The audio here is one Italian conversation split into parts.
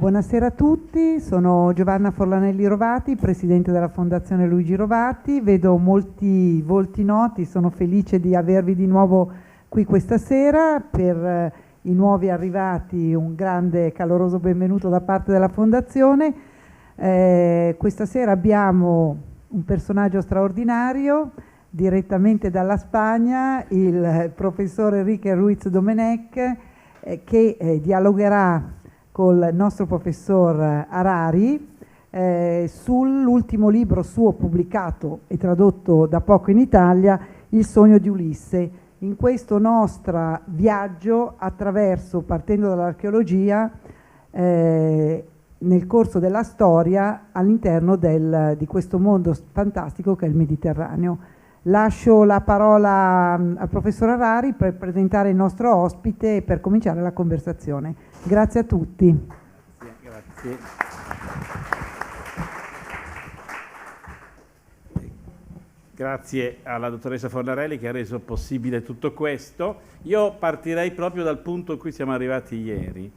Buonasera a tutti, sono Giovanna Forlanelli Rovati, presidente della Fondazione Luigi Rovati. Vedo molti volti noti, sono felice di avervi di nuovo qui questa sera. Per i nuovi arrivati un grande e caloroso benvenuto da parte della Fondazione. Questa sera abbiamo un personaggio straordinario, direttamente dalla Spagna, il professor Enrique Ruiz Domenech, che dialogherà col nostro professor Harari sull'ultimo libro suo pubblicato e tradotto da poco in Italia, Il sogno di Ulisse. In questo nostro viaggio partendo dall'archeologia, nel corso della storia all'interno di questo mondo fantastico che è il Mediterraneo. Lascio la parola al professor Harari per presentare il nostro ospite e per cominciare la conversazione. Grazie a tutti. Grazie. Grazie alla dottoressa Fornarelli che ha reso possibile tutto questo. Io partirei proprio dal punto in cui siamo arrivati ieri.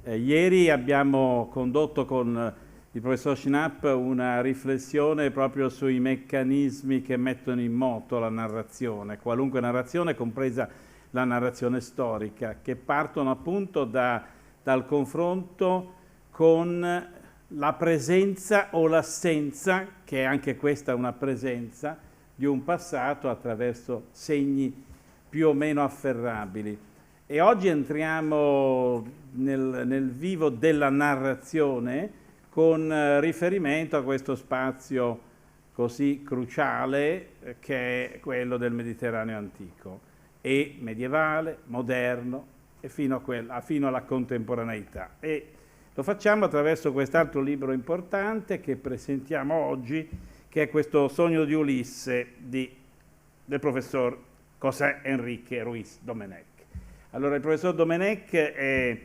Ieri abbiamo condotto con il professor Schnapp una riflessione proprio sui meccanismi che mettono in moto la narrazione, qualunque narrazione, compresa la narrazione storica, che partono appunto dal confronto con la presenza o l'assenza, che è anche questa una presenza, di un passato attraverso segni più o meno afferrabili. E oggi entriamo nel vivo della narrazione con riferimento a questo spazio così cruciale che è quello del Mediterraneo antico e medievale, moderno e fino alla contemporaneità. E lo facciamo attraverso quest'altro libro importante che presentiamo oggi, che è questo Sogno di Ulisse del professor José Enrique Ruiz Domenech. Allora, il professor Domenech è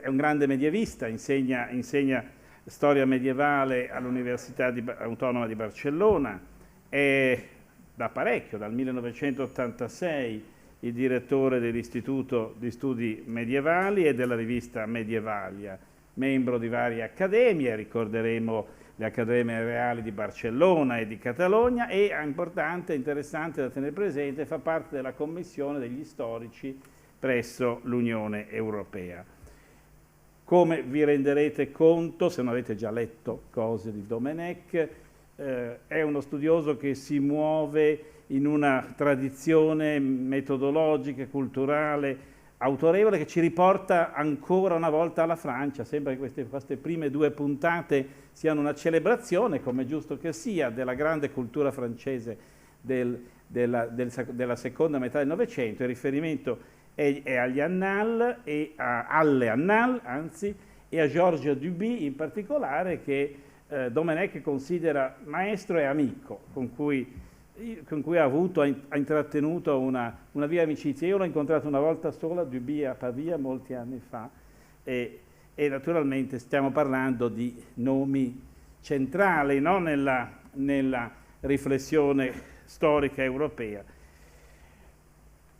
un grande medievista, insegna storia medievale all'Università Autonoma di Barcellona, è da parecchio, dal 1986, il direttore dell'Istituto di Studi Medievali e della rivista Medievalia, membro di varie accademie, ricorderemo le Accademie Reali di Barcellona e di Catalogna, e importante e interessante da tenere presente, fa parte della commissione degli storici presso l'Unione Europea. Come vi renderete conto, se non avete già letto cose di Domenech, è uno studioso che si muove in una tradizione metodologica e culturale autorevole che ci riporta ancora una volta alla Francia. Sembra che queste prime due puntate siano una celebrazione, come è giusto che sia, della grande cultura francese della seconda metà del Novecento. Il riferimento è agli Annales e alle Annales, anzi, e a Georges Duby in particolare, che Domenech considera maestro e amico, con cui ha intrattenuto una via amicizia. Io l'ho incontrato una volta sola, Duby, a Pavia, molti anni fa, e naturalmente stiamo parlando di nomi centrali, no? nella riflessione storica europea.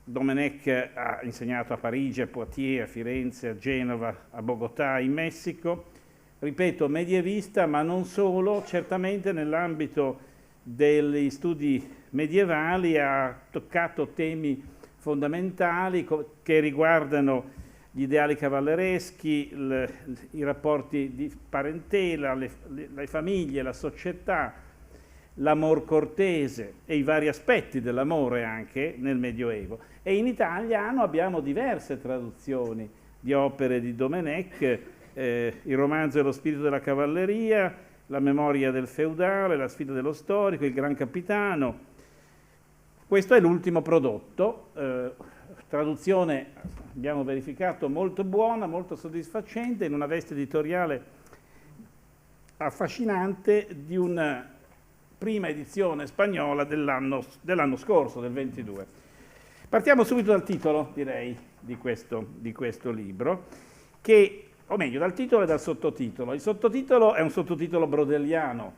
Domenech ha insegnato a Parigi, a Poitiers, a Firenze, a Genova, a Bogotà, in Messico. Ripeto, medievista, ma non solo, certamente nell'ambito degli studi medievali ha toccato temi fondamentali che riguardano gli ideali cavallereschi, i rapporti di parentela, le famiglie, la società, l'amor cortese e i vari aspetti dell'amore anche nel Medioevo. E in italiano abbiamo diverse traduzioni di opere di Domenech, il romanzo dello spirito della cavalleria, la memoria del feudale, la sfida dello storico, il gran capitano. Questo è l'ultimo prodotto, traduzione abbiamo verificato molto buona, molto soddisfacente, in una veste editoriale affascinante di una prima edizione spagnola dell'anno scorso, del 22. Partiamo subito dal titolo, direi, di questo libro, o meglio, dal titolo e dal sottotitolo. Il sottotitolo è un sottotitolo brodelliano.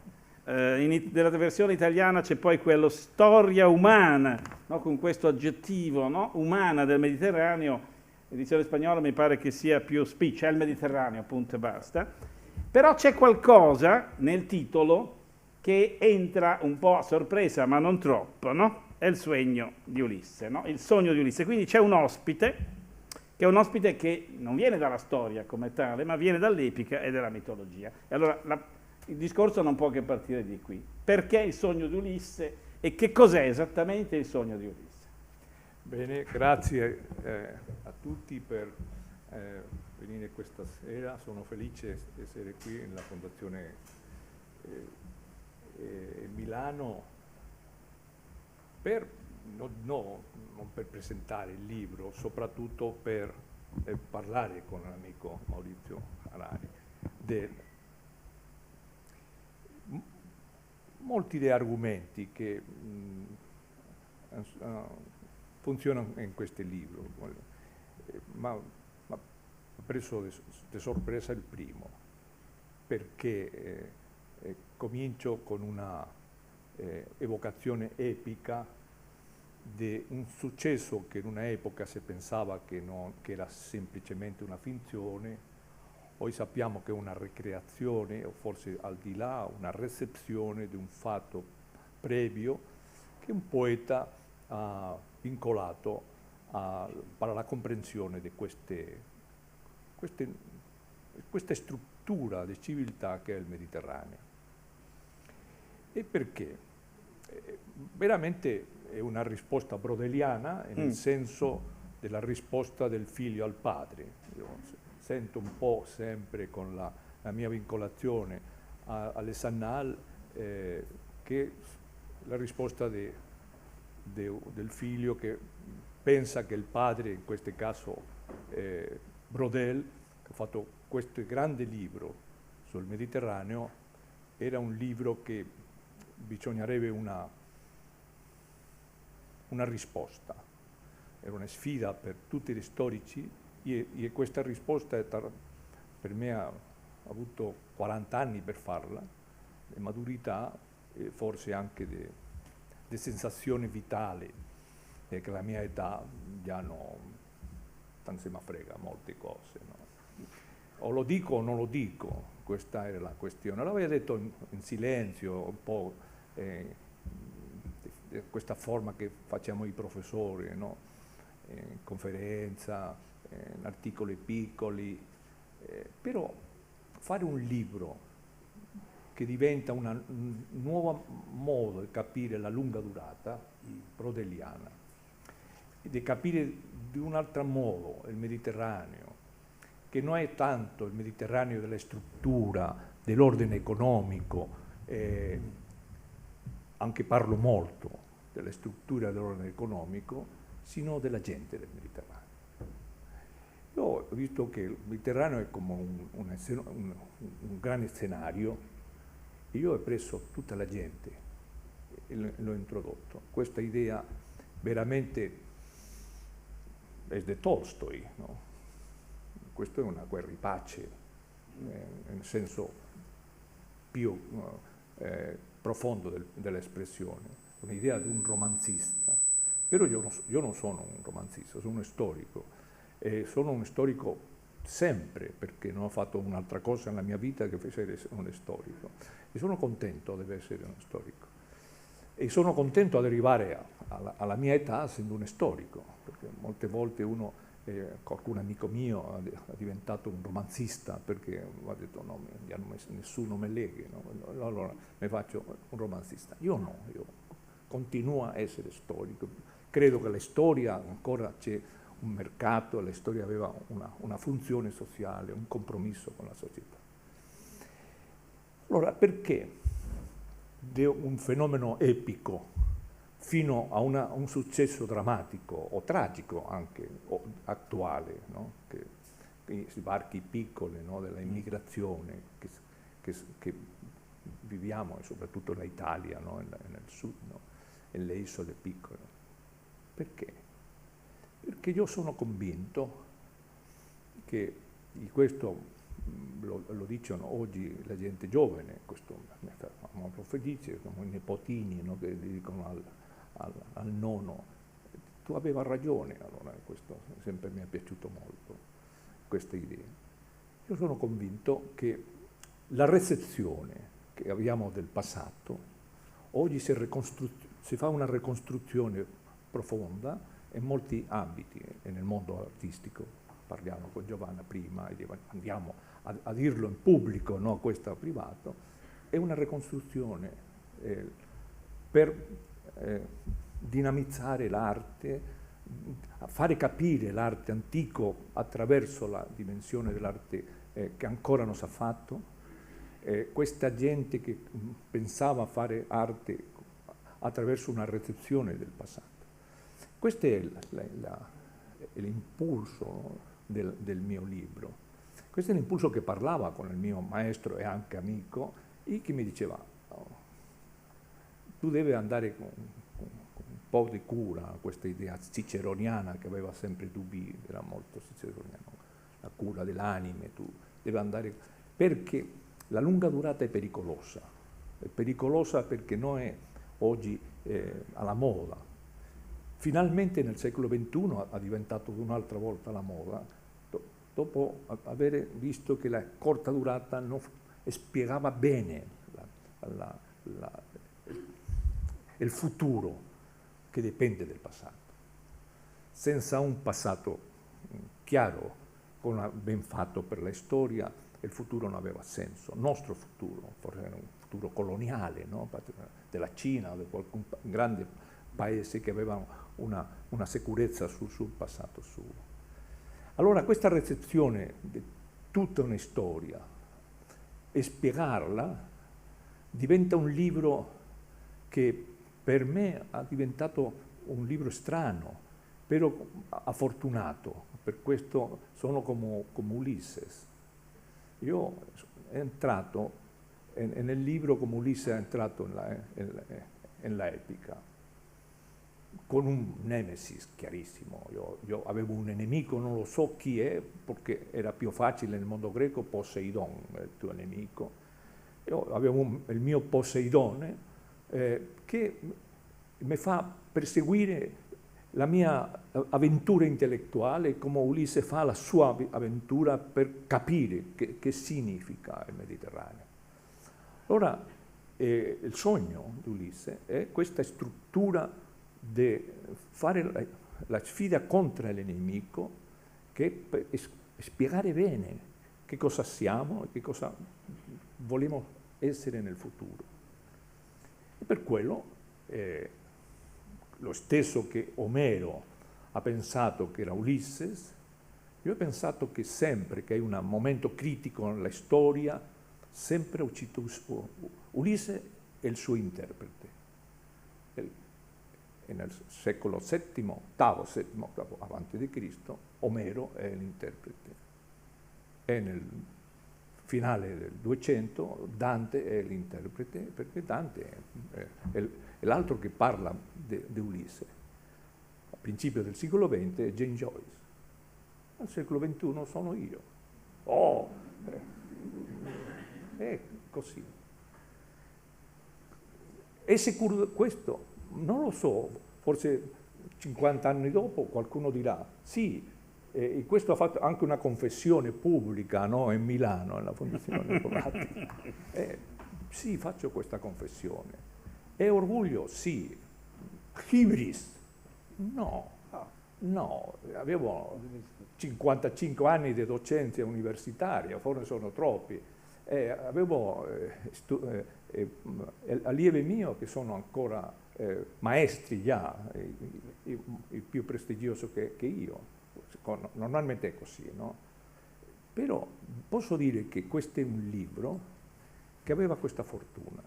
Nella versione italiana c'è poi quello storia umana, no? Con questo aggettivo, no? Umana del Mediterraneo, l'edizione spagnola mi pare che sia più Speech, è il Mediterraneo, punto e basta. Però c'è qualcosa nel titolo che entra un po' a sorpresa, ma non troppo, no? È il sogno di Ulisse, no? Il sogno di Ulisse. Quindi c'è un ospite, che è un ospite che non viene dalla storia come tale, ma viene dall'epica e dalla mitologia. E allora il discorso non può che partire di qui. Perché il sogno di Ulisse e che cos'è esattamente il sogno di Ulisse? Bene, grazie a tutti per venire questa sera. Sono felice di essere qui nella Fondazione Milano per, non per presentare il libro, soprattutto per parlare con l'amico Maurizio Harari molti degli argomenti che funzionano in questo libro, ma ha preso di sorpresa il primo, perché comincio con una evocazione epica di un successo che in un'epoca si pensava che era semplicemente una finzione. Poi sappiamo che è una ricreazione, o forse al di là, una recepzione di un fatto previo che un poeta ha vincolato per la comprensione di questa struttura di civiltà che è il Mediterraneo. E perché? Veramente è una risposta brodeliana, nel senso della risposta del figlio al padre. Io sento un po' sempre con la mia vincolazione alle Sannal che la risposta del figlio che pensa che il padre, in questo caso Brodel, che ha fatto questo grande libro sul Mediterraneo, era un libro che bisognerebbe una risposta. Era una sfida per tutti gli storici e questa risposta per me ha avuto 40 anni per farla, di maturità e forse anche di sensazione vitale, che la mia età già non se mi frega molte cose. No? O lo dico o non lo dico, questa era la questione. L'avevo detto in silenzio, un po' questa forma che facciamo i professori, no? In conferenza, in articoli piccoli, però fare un libro che diventa un nuovo modo di capire la lunga durata brodeliana e di capire di un altro modo il Mediterraneo, che non è tanto il Mediterraneo della struttura, dell'ordine economico, anche parlo molto della struttura dell'ordine economico, sino della gente del Mediterraneo. Io ho visto che il Mediterraneo è come un grande scenario e io ho preso tutta la gente e l'ho introdotto. Questa idea veramente è di Tolstoi, no? Questo è una guerra di pace, nel senso più profondo dell'espressione, un'idea di un romanzista. Però io non sono un romanzista, sono uno storico. E sono un storico sempre, perché non ho fatto un'altra cosa nella mia vita che essere uno storico. E sono contento di essere uno storico. E sono contento di arrivare alla mia età essendo uno storico, perché molte volte qualcun amico mio è diventato un romanzista perché ha detto no, nessuno mi leghe, no? Allora mi faccio un romanzista. Io no, io continuo a essere storico. Credo che la storia ancora c'è un mercato, la storia aveva una funzione sociale, un compromesso con la società. Allora, perché un fenomeno epico fino a un successo drammatico o tragico anche, o attuale, no? Che i sbarchi piccoli, no? Della immigrazione che viviamo, e soprattutto in Italia, no? Nel sud, no? E le isole piccole. Perché? Perché io sono convinto che di questo lo dicono oggi la gente giovane, questo mi fa molto felice, come i nipotini, no, che dicono al nonno, tu aveva ragione, allora questo sempre mi è piaciuto molto, questa idea. Io sono convinto che la recezione che abbiamo del passato, oggi si fa una ricostruzione profonda in molti ambiti, e nel mondo artistico, parliamo con Giovanna prima, e andiamo a dirlo in pubblico, no, questo privato, è una ricostruzione per dinamizzare l'arte, a fare capire l'arte antico attraverso la dimensione dell'arte che ancora non si è fatto. Questa gente che pensava a fare arte attraverso una recezione del passato. Questo è l'impulso del mio libro. Questo è l'impulso che parlava con il mio maestro e anche amico, e che mi diceva: oh, tu devi andare con un po' di cura a questa idea ciceroniana, che aveva sempre dubbi, era molto ciceroniano, la cura dell'anime, tu devi andare, perché la lunga durata è pericolosa perché non è oggi alla moda. Finalmente nel secolo XXI è diventato un'altra volta la moda, dopo aver visto che la corta durata non spiegava bene il futuro che dipende del passato. Senza un passato chiaro, ben fatto per la storia, il futuro non aveva senso. Il nostro futuro, forse era un futuro coloniale, no? Della Cina o di qualcun grande paese che aveva una sicurezza sul passato suo. Allora questa recezione di tutta una storia e spiegarla diventa un libro che per me è diventato un libro strano, però fortunato, per questo sono come Ulisse. Io sono entrato nel libro come Ulisse è entrato nella epica, con un nemesis chiarissimo. Io avevo un nemico, non lo so chi è, perché era più facile nel mondo greco, Poseidon, il tuo nemico. Io avevo il mio Poseidone che mi fa perseguire la mia avventura intellettuale, come Ulisse fa la sua avventura per capire che significa il Mediterraneo. Allora, il sogno di Ulisse è questa struttura di fare la sfida contro il nemico, che spiegare bene che cosa siamo e che cosa vogliamo essere nel futuro. E per quello lo stesso che Omero ha pensato che era Ulisse, io ho pensato che sempre che è un momento critico nella storia, sempre ho citato Ulisse e il suo interprete. E nel secolo VII, VIII avanti di Cristo, Omero è l'interprete. E nel finale del 200 Dante è l'interprete, perché Dante è l'altro che parla di Ulisse. A principio del secolo XX è Jane Joyce. Al secolo XXI sono io. È così. È sicuro questo? Non lo so, forse 50 anni dopo qualcuno dirà sì, e questo ha fatto anche una confessione pubblica, no? In Milano, nella Fondazione Rovati. Sì, faccio questa confessione. È orgoglio? Sì. Hybris? No, avevo 55 anni di docenza universitaria, forse sono troppi. Avevo allievi miei che sono ancora maestri già, i più prestigiosi che io. Normalmente è così, no? Però posso dire che questo è un libro che aveva questa fortuna.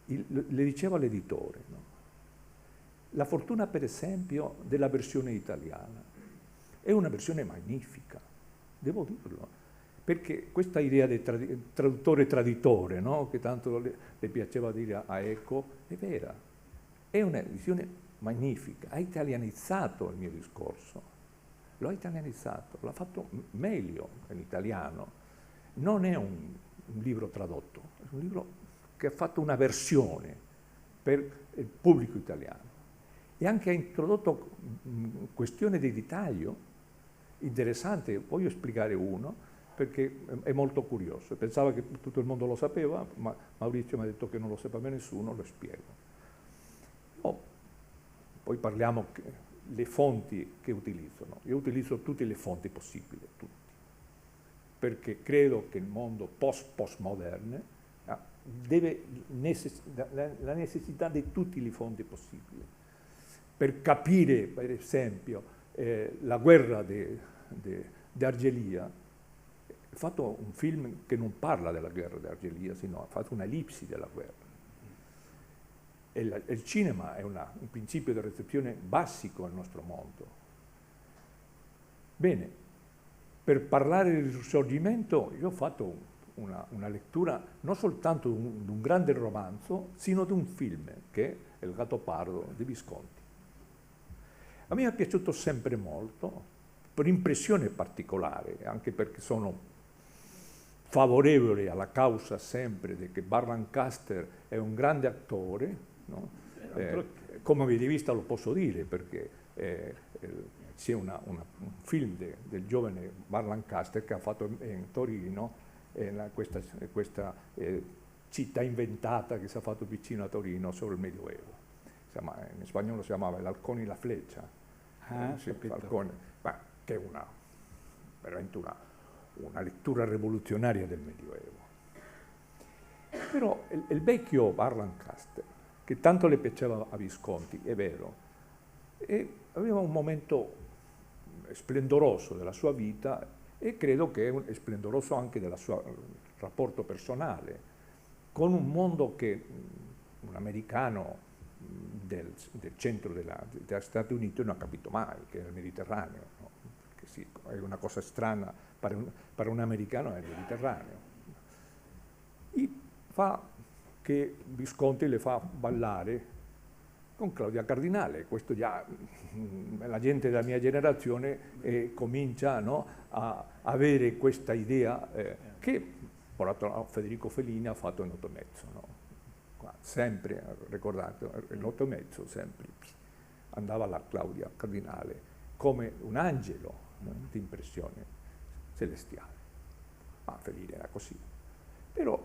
Le diceva l'editore, no? La fortuna, per esempio, della versione italiana. È una versione magnifica, devo dirlo, perché questa idea del traduttore traditore, no? Che tanto le piaceva dire a Eco, è vera. È una visione magnifica, ha italianizzato il mio discorso, l'ho italianizzato, l'ha fatto meglio in italiano. Non è un libro tradotto, è un libro che ha fatto una versione per il pubblico italiano. e anche ha introdotto questioni di dettaglio interessante. Voglio spiegare uno perché è molto curioso. Pensava che tutto il mondo lo sapeva, ma Maurizio mi ha detto che non lo sapeva nessuno, lo spiego. Poi parliamo le fonti che utilizzano. Io utilizzo tutte le fonti possibili, tutti, perché credo che il mondo postmoderne deve la necessità di tutte le fonti possibili. Per capire, per esempio, la guerra di Argelia, ho fatto un film che non parla della guerra di Argelia, sino ha fatto un'ellipsi della guerra. E il cinema è un principio di recezione basico nel nostro mondo. Bene, per parlare del Risorgimento io ho fatto una lettura non soltanto di un grande romanzo, sino di un film, che è Il Gattopardo di Visconti. A me è piaciuto sempre molto, per impressione particolare, anche perché sono favorevole alla causa sempre di che Burt Lancaster è un grande attore, no? Come medievista lo posso dire, perché c'è un film del giovane Burt Lancaster che ha fatto in Torino, questa città inventata che si è fatto vicino a Torino sobre il Medioevo. In spagnolo si chiamava El Halcón y la Flecha, Falcone, ma che è veramente una lettura rivoluzionaria del Medioevo. Però il vecchio Burt Lancaster, che tanto le piaceva a Visconti, è vero, e aveva un momento splendoroso della sua vita, e credo che è splendoroso anche del suo rapporto personale con un mondo che un americano del centro degli Stati Uniti non ha capito mai, che è il Mediterraneo, no? Che sì, è una cosa strana per un americano, è il Mediterraneo. E fa che Visconti le fa ballare con Claudia Cardinale. Questo già la gente della mia generazione comincia, no, a avere questa idea che Federico Fellini ha fatto in Otto e mezzo, no? Sempre, ricordate, in Otto e mezzo sempre andava la Claudia Cardinale come un angelo, no, di impressione celestiale. Ma Fellini era così. Però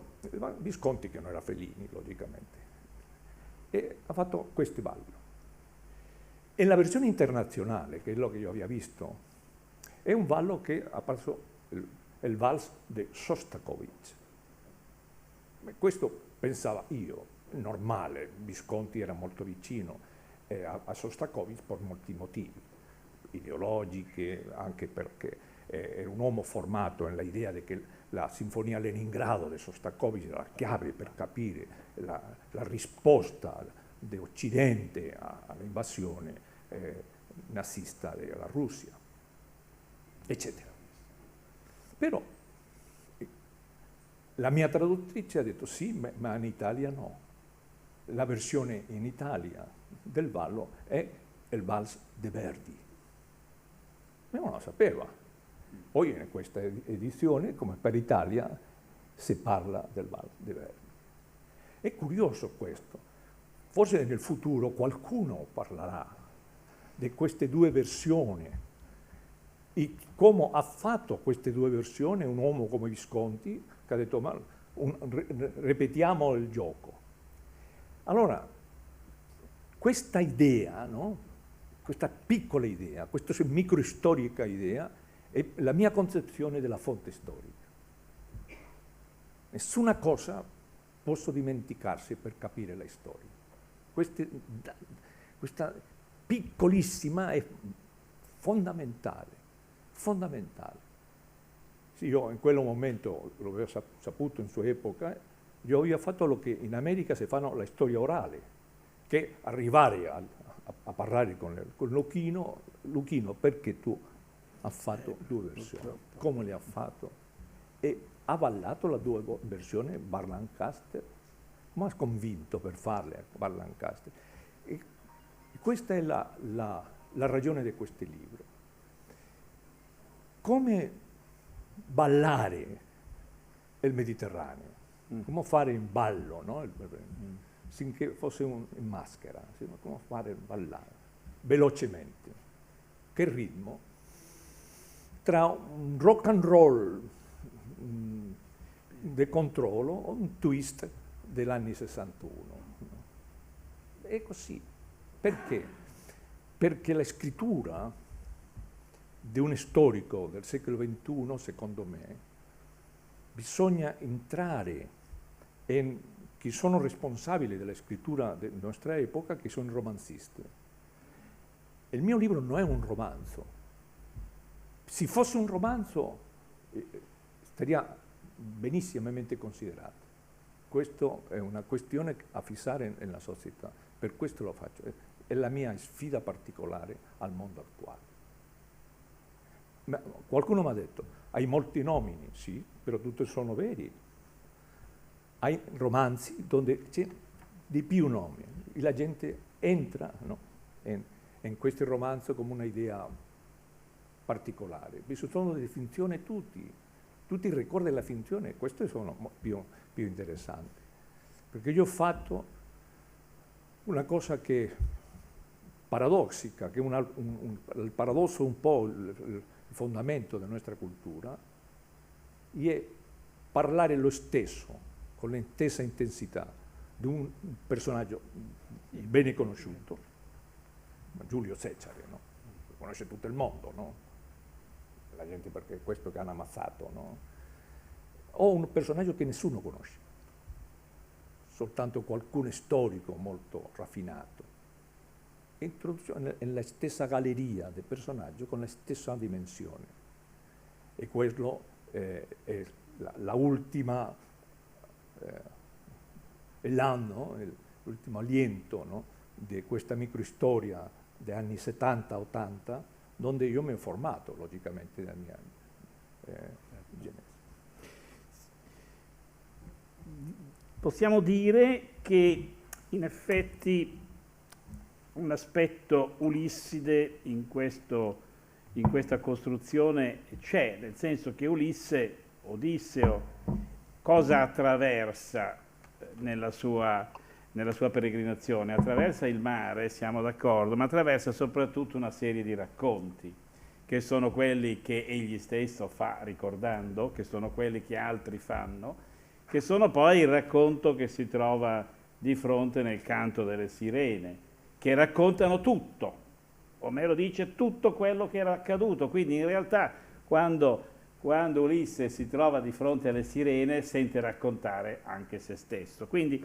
Visconti, che non era Fellini, logicamente, e ha fatto questi balli. E la versione internazionale, che è quello che io avevo visto, è un ballo che ha preso il vals di Shostakovich. Questo pensava io, normale, Visconti era molto vicino a Shostakovich per molti motivi, ideologici, anche perché era un uomo formato nell'idea che la Sinfonia Leningrado di Shostakovich era la chiave per capire la risposta dell'Occidente all'invasione nazista della Russia, eccetera. Però la mia traduttrice ha detto sì, ma in Italia no. La versione in Italia del ballo è il Vals de Verdi. Ma non lo sapeva. Poi in questa edizione, come per Italia, si parla del Vals de Verdi. È curioso questo. Forse nel futuro qualcuno parlerà di queste due versioni e come ha fatto queste due versioni un uomo come Visconti, che ha detto ma ripetiamo il gioco. Allora, questa idea, no? Questa piccola idea, questa microistorica idea, è la mia concezione della fonte storica. Nessuna cosa posso dimenticarsi per capire la storia. Questa piccolissima è fondamentale, fondamentale. Sì, io in quel momento, lo avevo saputo in sua epoca, io avevo fatto lo che in America si fanno la storia orale, che arrivare a parlare con Luchino, perché tu hai fatto due versioni, come le ha fatto, e ha avallato la due versioni Burt Lancaster, ma ha convinto per farle Burt Lancaster. E questa è la ragione di questo libro. Come ballare il Mediterraneo, come fare in ballo, no? Finché fosse in maschera, come fare ballare. velocemente. Che ritmo? Tra un rock and roll del controllo o un twist degli anni 61. È così. Perché? Perché la scrittura di un storico del secolo XXI, secondo me, bisogna entrare in chi sono responsabili della scrittura della nostra epoca, che sono i romanzisti. Il mio libro non è un romanzo. Se fosse un romanzo, staria benissimamente considerato. Questa è una questione a fissare nella società, per questo lo faccio. È la mia sfida particolare al mondo attuale. Ma qualcuno mi ha detto, hai molti nomini, sì, però tutti sono veri. Hai romanzi dove c'è di più nomi, e la gente entra, no, in questo romanzo come un'idea particolare. Vi sono delle finzioni tutti ricordano della finzione, queste sono più interessanti. Perché io ho fatto una cosa che paradossica, che è il paradosso un po' il fondamento della nostra cultura, è parlare lo stesso, con la stessa intensità, di un personaggio bene conosciuto, Giulio Cesare, no? Lo conosce tutto il mondo, no? La gente, perché è questo che hanno ammazzato, no? O un personaggio che nessuno conosce, soltanto qualcuno storico molto raffinato. Introduzione nella stessa galleria del personaggio con la stessa dimensione. E quello è l'ultima, l'anno, l'ultimo aliento, no, di questa microstoria degli anni 70-80, dove io mi ho formato, logicamente, nella mia genesi. Possiamo dire che, in effetti, un aspetto Ulisside in questa costruzione c'è, nel senso che Odisseo, cosa attraversa nella sua peregrinazione? Attraversa il mare, siamo d'accordo, ma attraversa soprattutto una serie di racconti, che sono quelli che egli stesso fa ricordando, che sono quelli che altri fanno, che sono poi il racconto che si trova di fronte nel Canto delle Sirene, che raccontano tutto. Omero dice tutto quello che era accaduto, quindi in realtà quando Ulisse si trova di fronte alle sirene sente raccontare anche se stesso. Quindi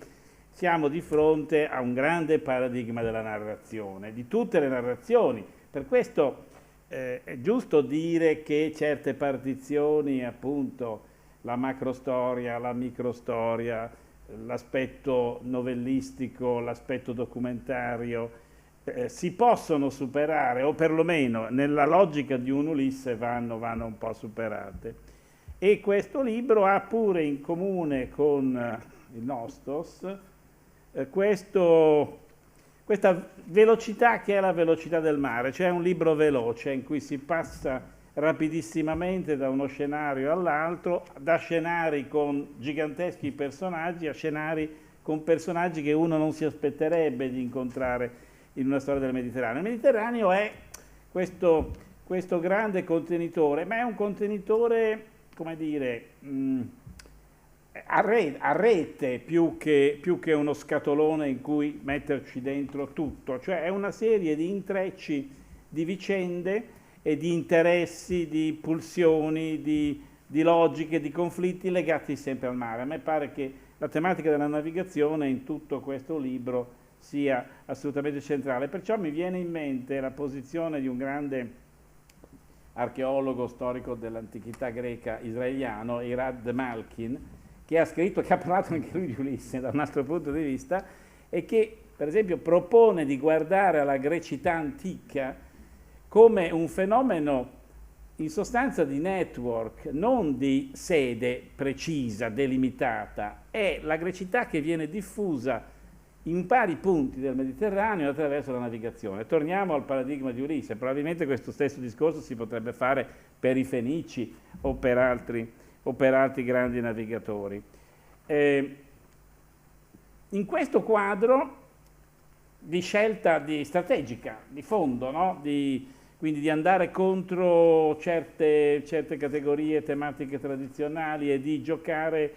siamo di fronte a un grande paradigma della narrazione, di tutte le narrazioni. Per questo è giusto dire che certe partizioni, appunto, la macrostoria, la microstoria, l'aspetto novellistico, l'aspetto documentario, si possono superare, o perlomeno nella logica di un Ulisse vanno un po' superate. E questo libro ha pure in comune con il Nostos questa velocità che è la velocità del mare, cioè un libro veloce in cui si passa rapidissimamente da uno scenario all'altro, da scenari con giganteschi personaggi a scenari con personaggi che uno non si aspetterebbe di incontrare in una storia del Mediterraneo. Il Mediterraneo è questo grande contenitore, ma è un contenitore, come dire, a rete più che uno scatolone in cui metterci dentro tutto, cioè è una serie di intrecci di vicende e di interessi, di pulsioni, di logiche, di conflitti legati sempre al mare. A me pare che la tematica della navigazione in tutto questo libro sia assolutamente centrale, perciò mi viene in mente la posizione di un grande archeologo storico dell'antichità greca israeliano, Irad Malkin, che ha scritto, che ha parlato anche lui di Ulisse da un altro punto di vista, e che per esempio propone di guardare alla grecità antica come un fenomeno in sostanza di network, non di sede precisa, delimitata. È la grecità che viene diffusa in vari punti del Mediterraneo attraverso la navigazione. Torniamo al paradigma di Ulisse. Probabilmente questo stesso discorso si potrebbe fare per i Fenici o per altri grandi navigatori. In questo quadro di scelta strategica, di fondo, no? Quindi di andare contro certe categorie tematiche tradizionali e di giocare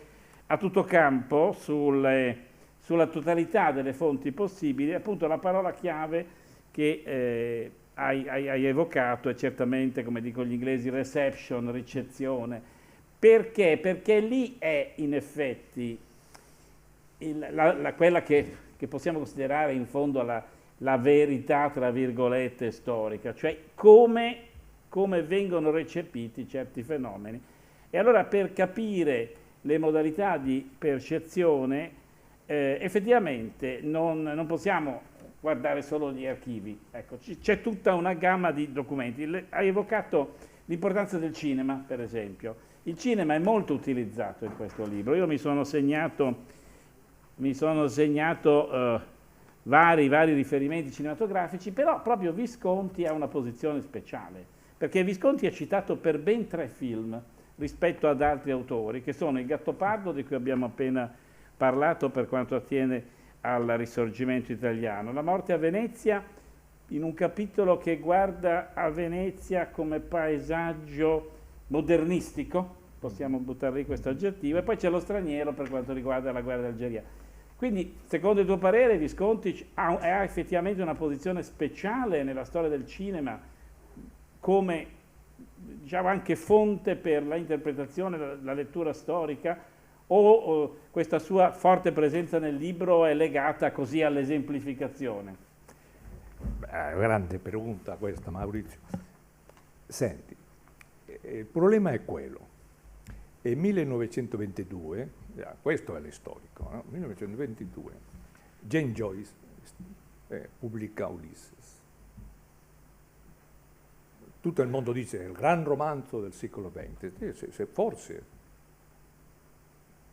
a tutto campo sulla totalità delle fonti possibili. Appunto la parola chiave che hai evocato è certamente, come dicono gli inglesi, reception, ricezione. Perché? Perché lì è in effetti quella che possiamo considerare in fondo la verità, tra virgolette, storica, cioè come vengono recepiti certi fenomeni. E allora per capire le modalità di percezione, effettivamente non possiamo guardare solo gli archivi. Ecco, c'è tutta una gamma di documenti. Hai evocato l'importanza del cinema, per esempio. Il cinema è molto utilizzato in questo libro. Io mi sono segnato vari riferimenti cinematografici, però proprio Visconti ha una posizione speciale, perché Visconti è citato per ben 3 film rispetto ad altri autori, che sono Il Gattopardo, di cui abbiamo appena parlato per quanto attiene al Risorgimento italiano, La morte a Venezia, in un capitolo che guarda a Venezia come paesaggio modernistico, possiamo buttare lì questo aggettivo, e poi c'è Lo straniero per quanto riguarda la guerra d'Algeria. Quindi, secondo il tuo parere, Visconti ha effettivamente una posizione speciale nella storia del cinema come, diciamo, anche fonte per la interpretazione, la lettura storica, o questa sua forte presenza nel libro è legata così all'esemplificazione? Grande pregunta questa, Maurizio. Senti, il problema è quello. Nel 1922, questo è l'istorico, no? 1922, James Joyce pubblica Ulysses. Tutto il mondo dice che è il gran romanzo del secolo XX, forse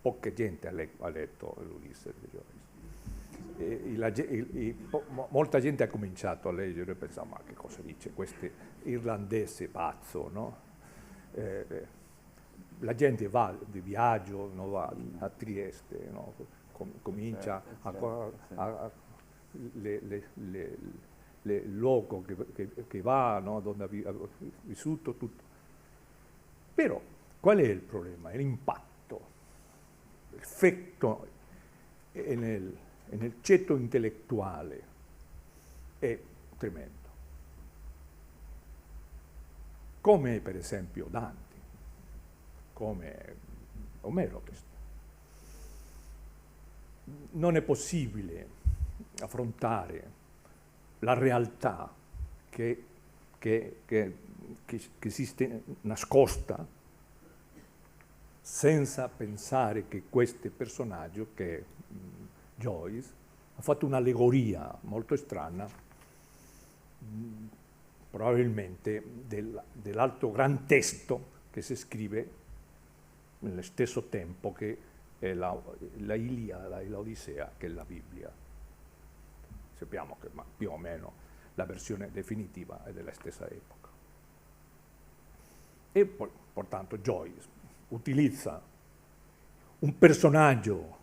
poca gente ha letto l'Ulysses di Joyce. Molta gente ha cominciato a leggere e pensava, ma che cosa dice questo irlandese pazzo, no? La gente va di viaggio, no? Va a Trieste, no? Comincia il luogo che va, no? Dove ha vissuto tutto. Però qual è il problema? È l'impatto, l'effetto nel ceto intellettuale è tremendo. Come per esempio Dante, come Omero. Non è possibile affrontare la realtà che esiste nascosta senza pensare che questo personaggio, che è Joyce, ha fatto un'allegoria molto strana, probabilmente dell'altro gran testo che si scrive nello stesso tempo che è la Iliade e l'Odissea, che è la Bibbia. Sappiamo che più o meno la versione definitiva è della stessa epoca. E poi, pertanto, Joyce utilizza un personaggio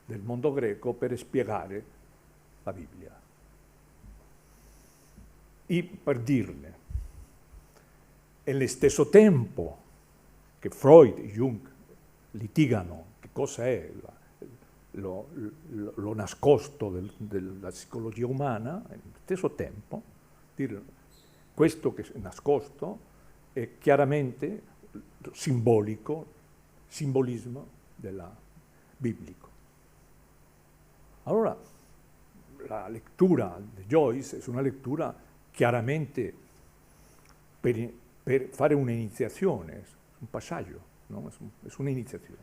del mondo greco per spiegare la Bibbia. E per dirle, è nello stesso tempo che Freud e Jung litigano che cosa è lo nascosto della psicologia umana, allo stesso tempo dire questo che è nascosto è chiaramente simbolismo della biblico. Allora la lettura di Joyce è una lettura chiaramente per fare un'iniziazione, un passaggio, no? È un'iniziazione.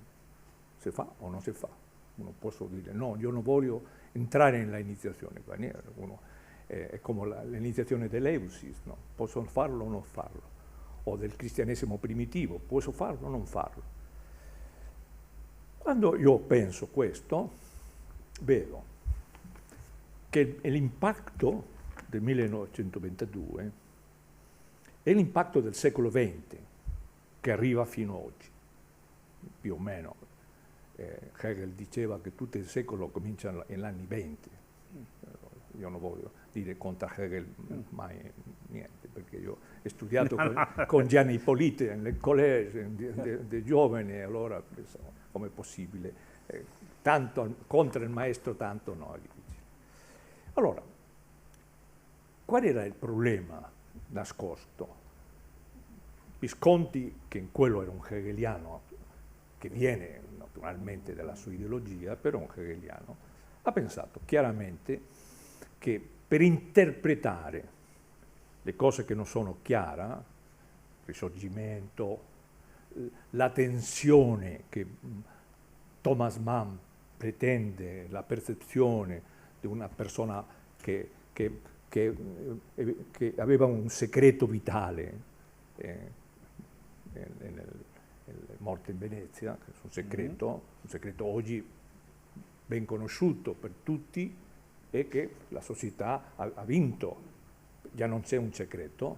Si fa o non si fa. Uno può dire no, io non voglio entrare nella iniziazione. È come l'iniziazione dell'Eusis, no? Posso farlo o non farlo. O del cristianesimo primitivo, posso farlo o non farlo. Quando io penso questo, vedo che l'impatto del 1922 è l'impatto del secolo XX, che arriva fino ad oggi, più o meno. Hegel diceva che tutto il secolo comincia negli anni 20, io non voglio dire contro Hegel mai niente, perché io ho studiato con Gianni Ippolite nel college dei giovani, allora pensavo, com'è possibile? Tanto contro il maestro, tanto no. Allora, qual era il problema nascosto? Visconti, che in quello era un hegeliano, che viene naturalmente dalla sua ideologia, però un hegeliano, ha pensato chiaramente che per interpretare le cose che non sono chiare, Risorgimento, la tensione che Thomas Mann pretende, la percezione di una persona che aveva un segreto vitale, Morte in Venezia, che è un segreto oggi ben conosciuto per tutti, e che la società ha vinto. Già non c'è un segreto,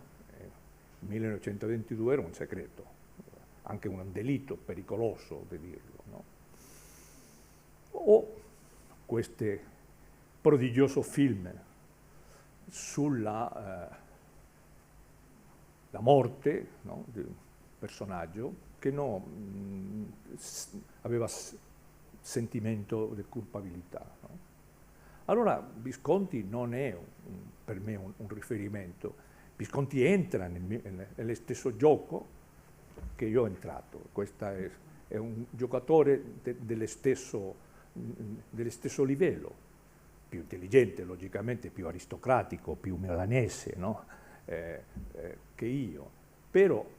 il 1922 era un segreto, anche un delitto pericoloso di dirlo, no? O questo prodigioso film sulla la morte, no, di un personaggio che aveva sentimento di colpabilità, no? Allora Visconti non è per me un riferimento. Visconti entra nello stesso gioco che io ho entrato. Questo è un giocatore dello stesso livello, più intelligente, logicamente più aristocratico, più milanese, no? Che io. Però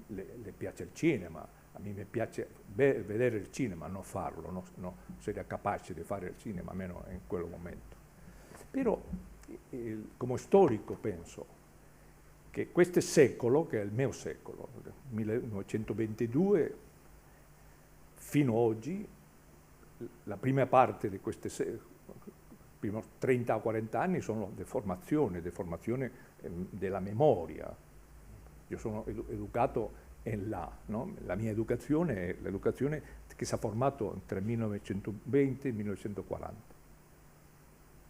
le piace il cinema, a me mi piace vedere il cinema, non farlo, non seria capace di fare il cinema, almeno in quel momento. Però come storico penso che questo secolo, che è il mio secolo, 1922 fino ad oggi, la prima parte di questi primi 30 o 40 anni sono deformazione della memoria. Io sono educato no? La mia educazione è l'educazione che si è formato tra il 1920 e il 1940.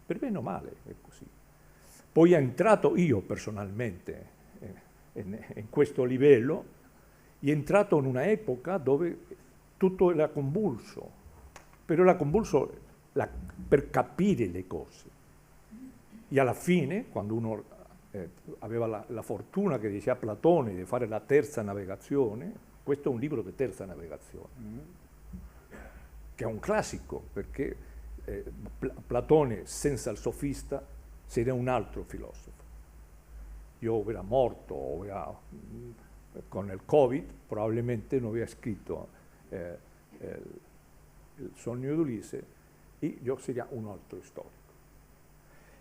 Per bene o male è così. Poi è entrato io personalmente in questo livello, è entrato in una epoca dove tutto era convulso, però era convulso per capire le cose. E alla fine, quando uno aveva la fortuna, che diceva Platone, di fare la terza navigazione, questo è un libro di terza navigazione, che è un classico, perché Platone senza il sofista seria un altro filosofo. Io era morto, con il Covid, probabilmente non aveva scritto il sogno di Ulisse, e io seria un altro storico.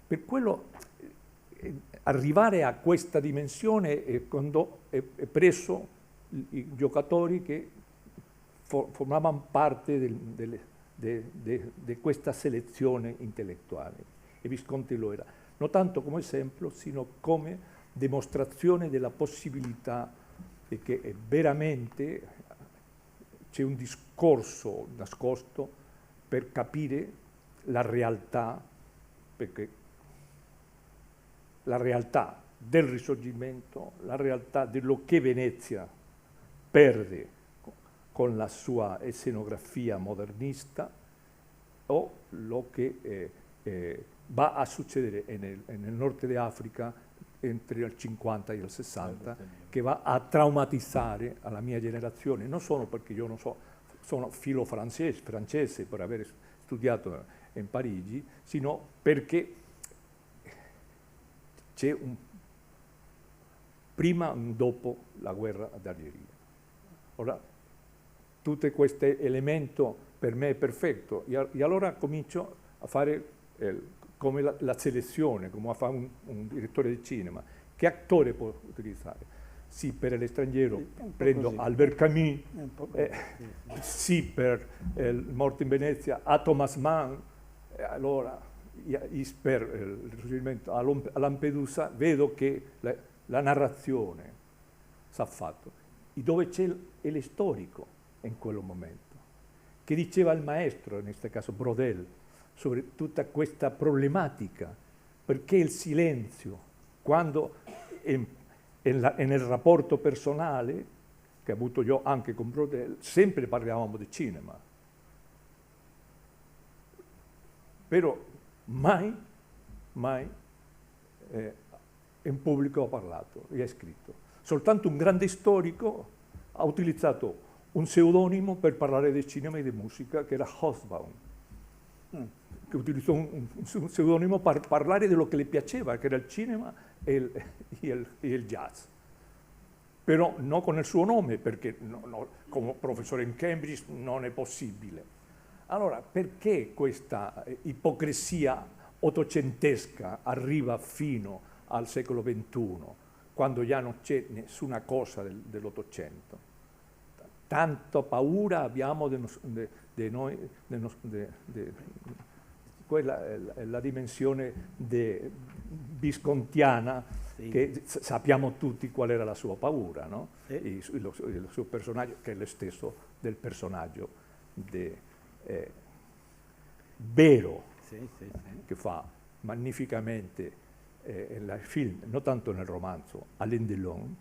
Per quello arrivare a questa dimensione è quando è preso i giocatori che formavano parte di questa selezione intellettuale, e Visconti lo era, non tanto come esempio, sino come dimostrazione della possibilità di che veramente c'è un discorso nascosto per capire la realtà, perché la realtà del Risorgimento, la realtà di quello che Venezia perde con la sua scenografia modernista, o lo che va a succedere nel nord dell'Africa entre il 50 e il 60, che va a traumatizzare alla mia generazione, non solo perché io non sono filo francese per aver studiato in Parigi, sino perché c'è un prima e un dopo la guerra d'Algeria. Ora, tutti questi elementi per me è perfetto, e allora comincio a fare come la selezione, come fa un direttore di cinema. Che attore può utilizzare? Sì, per l'estraniero prendo così. Albert Camus, sì, per Morte in Venezia a Thomas Mann, allora per il risorgimento a Lampedusa vedo che la narrazione s'ha fatto, e dove c'è lo storico in quel momento, che diceva il maestro, in questo caso Brodel, sobre tutta questa problematica, perché il silenzio, quando nel rapporto personale, che ho avuto io anche con Brodel, sempre parlavamo di cinema, però mai in pubblico ha parlato e ha scritto. Soltanto un grande storico ha utilizzato un pseudonimo per parlare di cinema e di musica, che era Hobsbawm, che utilizzò un pseudonimo per parlare di quello che le piaceva, che era il cinema e il jazz. Però non con il suo nome, perché come professore in Cambridge non è possibile. Allora, perché questa ipocrisia ottocentesca arriva fino al secolo XXI, quando già non c'è nessuna cosa dell'Ottocento? Tanta paura abbiamo di noi, quella è la dimensione viscontiana, sì, che sappiamo tutti qual era la sua paura, no? Sì. Il suo personaggio, che è lo stesso del personaggio vero, sì, sì, sì, che fa magnificamente nel film, non tanto nel romanzo, Alain Delon,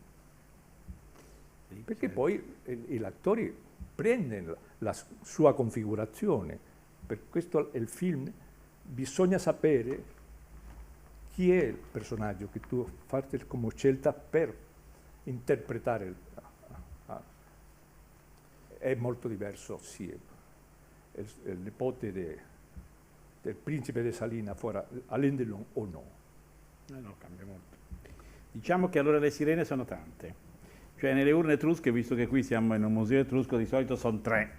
sì, perché certo, poi gli attori prendono la sua configurazione. Per questo il film bisogna sapere chi è il personaggio che tu fai come scelta per interpretare. È molto diverso, sì, il nipote del principe di Salina fuori Alain Delon o no? No, cambia molto. Diciamo che allora le sirene sono tante, cioè nelle urne etrusche, visto che qui siamo in un museo etrusco, di solito sono 3,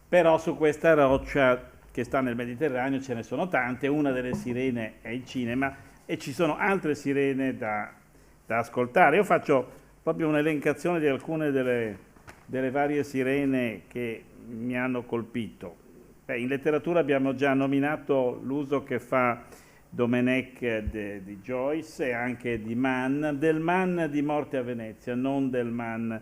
però su questa roccia che sta nel Mediterraneo ce ne sono tante. Una delle sirene è il cinema e ci sono altre sirene da ascoltare. Io faccio proprio un'elencazione di alcune delle varie sirene che mi hanno colpito. In letteratura abbiamo già nominato l'uso che fa Domenech di Joyce e anche di Mann, del Mann di Morte a Venezia, non del Mann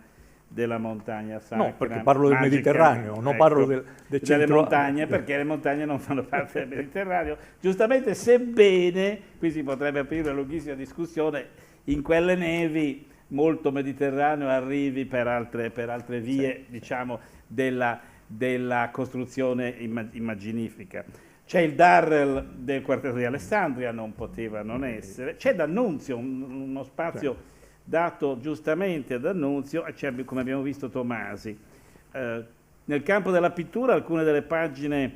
della montagna sacra. No, perché parlo del Mediterraneo, non parlo del delle montagne, perché le montagne non fanno parte del Mediterraneo. Giustamente, sebbene, qui si potrebbe aprire una lunghissima discussione, in quelle nevi molto Mediterraneo arrivi per altre vie, sì, diciamo, della costruzione immaginifica. C'è il Darrell del quartetto di Alessandria, non poteva non essere. C'è D'Annunzio, uno spazio, sì, dato giustamente ad D'Annunzio, e c'è, come abbiamo visto, Tomasi. Nel campo della pittura alcune delle pagine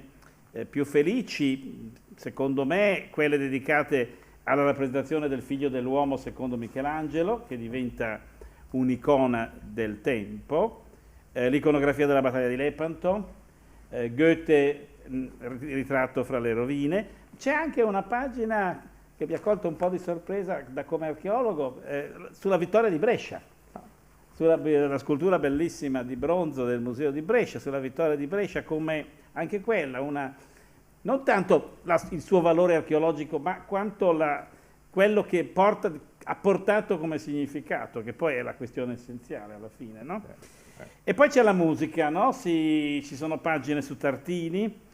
più felici, secondo me, quelle dedicate alla rappresentazione del figlio dell'uomo secondo Michelangelo, che diventa un'icona del tempo, l'iconografia della battaglia di Lepanto, Goethe, ritratto fra le rovine. C'è anche una pagina che mi ha colto un po' di sorpresa da come archeologo, sulla vittoria di Brescia, sulla scultura bellissima di bronzo del Museo di Brescia, sulla vittoria di Brescia, come anche quella, non tanto il suo valore archeologico, ma quanto quello che ha portato come significato, che poi è la questione essenziale alla fine, no? E poi c'è la musica, no? Ci sono pagine su Tartini,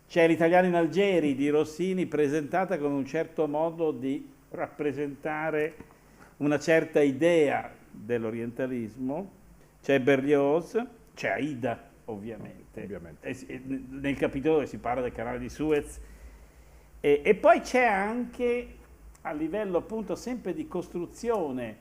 c'è l'Italiano in Algeri di Rossini, presentata con un certo modo di rappresentare una certa idea dell'orientalismo, c'è Berlioz, c'è Aida, ovviamente. Nel capitolo dove si parla del canale di Suez, e poi c'è anche, a livello appunto sempre di costruzione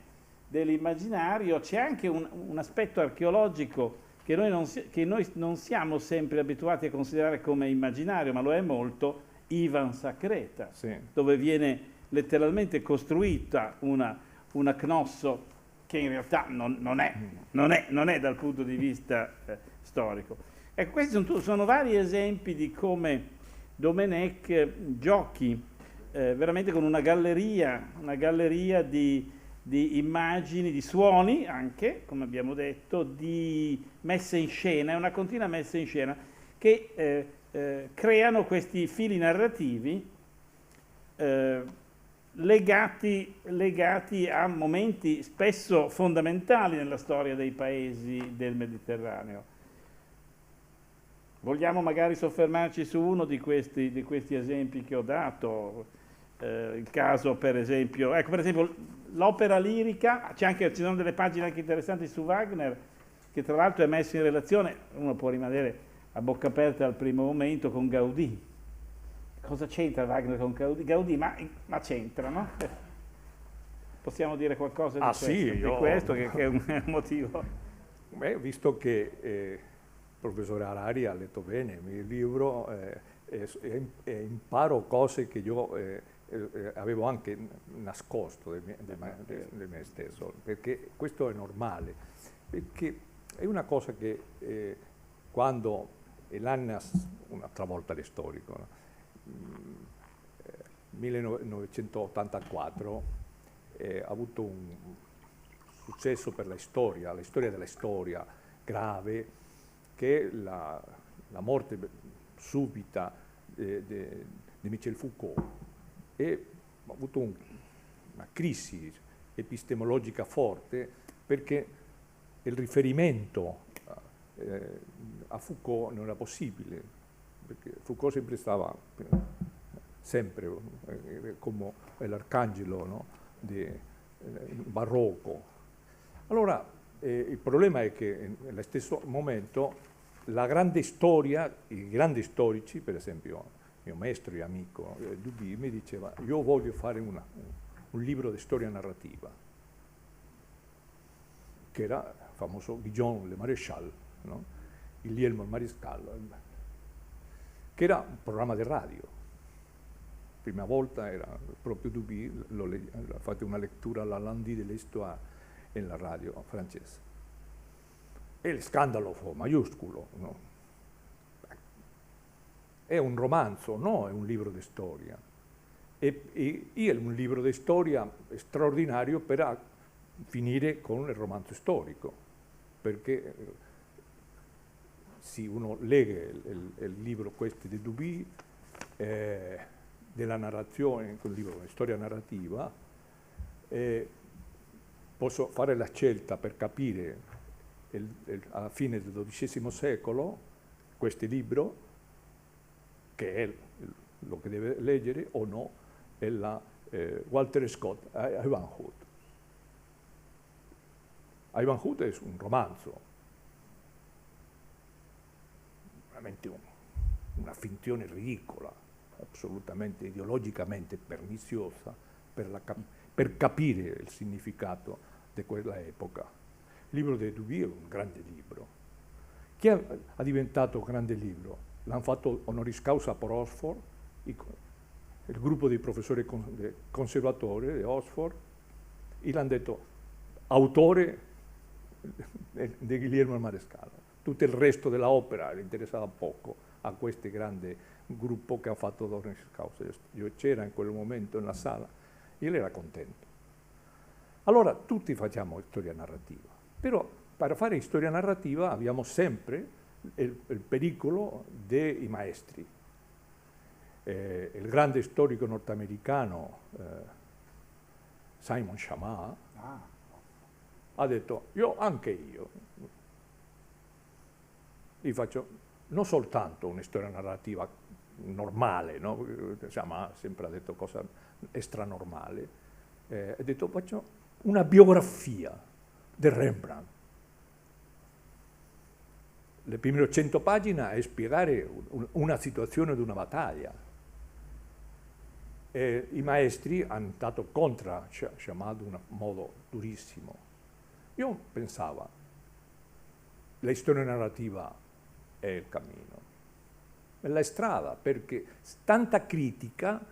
dell'immaginario, c'è anche un aspetto archeologico che noi non siamo sempre abituati a considerare come immaginario, ma lo è molto, Ivan Sacreta, sì, dove viene letteralmente costruita una Cnosso che in realtà non è dal punto di vista storico. Ecco, questi sono vari esempi di come Domenech giochi veramente con una galleria di immagini, di suoni anche, come abbiamo detto, di messe in scena, è una continua messa in scena che creano questi fili narrativi legati a momenti spesso fondamentali nella storia dei paesi del Mediterraneo. Vogliamo magari soffermarci su uno di questi esempi che ho dato, il caso per esempio, ecco per esempio l'opera lirica, ci sono delle pagine anche interessanti su Wagner, che tra l'altro è messo in relazione, uno può rimanere a bocca aperta al primo momento, con Gaudì. Cosa c'entra Wagner con Gaudì? Gaudì, ma c'entra, no? Possiamo dire qualcosa di questo, sì, di questo che è un motivo? Beh, visto che il professore Harari ha letto bene il libro e imparo cose che io avevo anche nascosto di me stesso, perché questo è normale, perché è una cosa che quando Lannas, un'altra volta è storico, no? 1984 ha avuto un successo per la storia della storia grave, che è la morte subita di Michel Foucault, e ha avuto una crisi epistemologica forte, perché il riferimento a Foucault non era possibile, perché Foucault sempre come l'arcangelo, no? Barocco. Allora il problema è che nello stesso momento la grande storia, i grandi storici, per esempio mio maestro e amico Duby mi diceva: io voglio fare un libro di storia narrativa, che era il famoso Guillaume Le Maréchal, no? Guillermo il Marescallo, che era un programma di radio. Prima volta era proprio Duby, ha fatto una lettura alla Lundi de l'Histoire nella radio francese. E il scandalo fu maiuscolo, no? È un romanzo, no? È un libro di storia. E è un libro di storia straordinario per finire con il romanzo storico, perché se uno legge il libro questo di Duby, della narrazione, quel libro di storia narrativa, posso fare la scelta per capire alla fine del XII secolo questo libro, che è lo che deve leggere o no, è Walter Scott, Ivanhoe. Ivanhoe è un romanzo, veramente una finzione ridicola, assolutamente ideologicamente perniziosa, per capire il significato di quella epoca. Il libro di Duby è un grande libro. Chi ha diventato un grande libro? L'hanno fatto honoris causa per Oxford, il gruppo dei professori conservatori di Oxford, e l'hanno detto autore di Guillermo il Marescallo. Tutto il resto dell'opera gli interessava poco a questo grande gruppo che ha fatto honoris causa. Io c'era in quel momento in la sala, io era contento. Allora tutti facciamo storia narrativa, però per fare storia narrativa abbiamo sempre il pericolo dei maestri. Il grande storico nordamericano Simon Schama ha detto: anche io faccio non soltanto una storia narrativa normale, no? Schama sempre ha detto cosa extranormale, ha detto: faccio una biografia di Rembrandt. Le prime 100 pagine è spiegare una situazione di una battaglia. I maestri hanno dato contro Schama in un modo durissimo. Io pensavo, la storia narrativa è il cammino, è la strada, perché tanta critica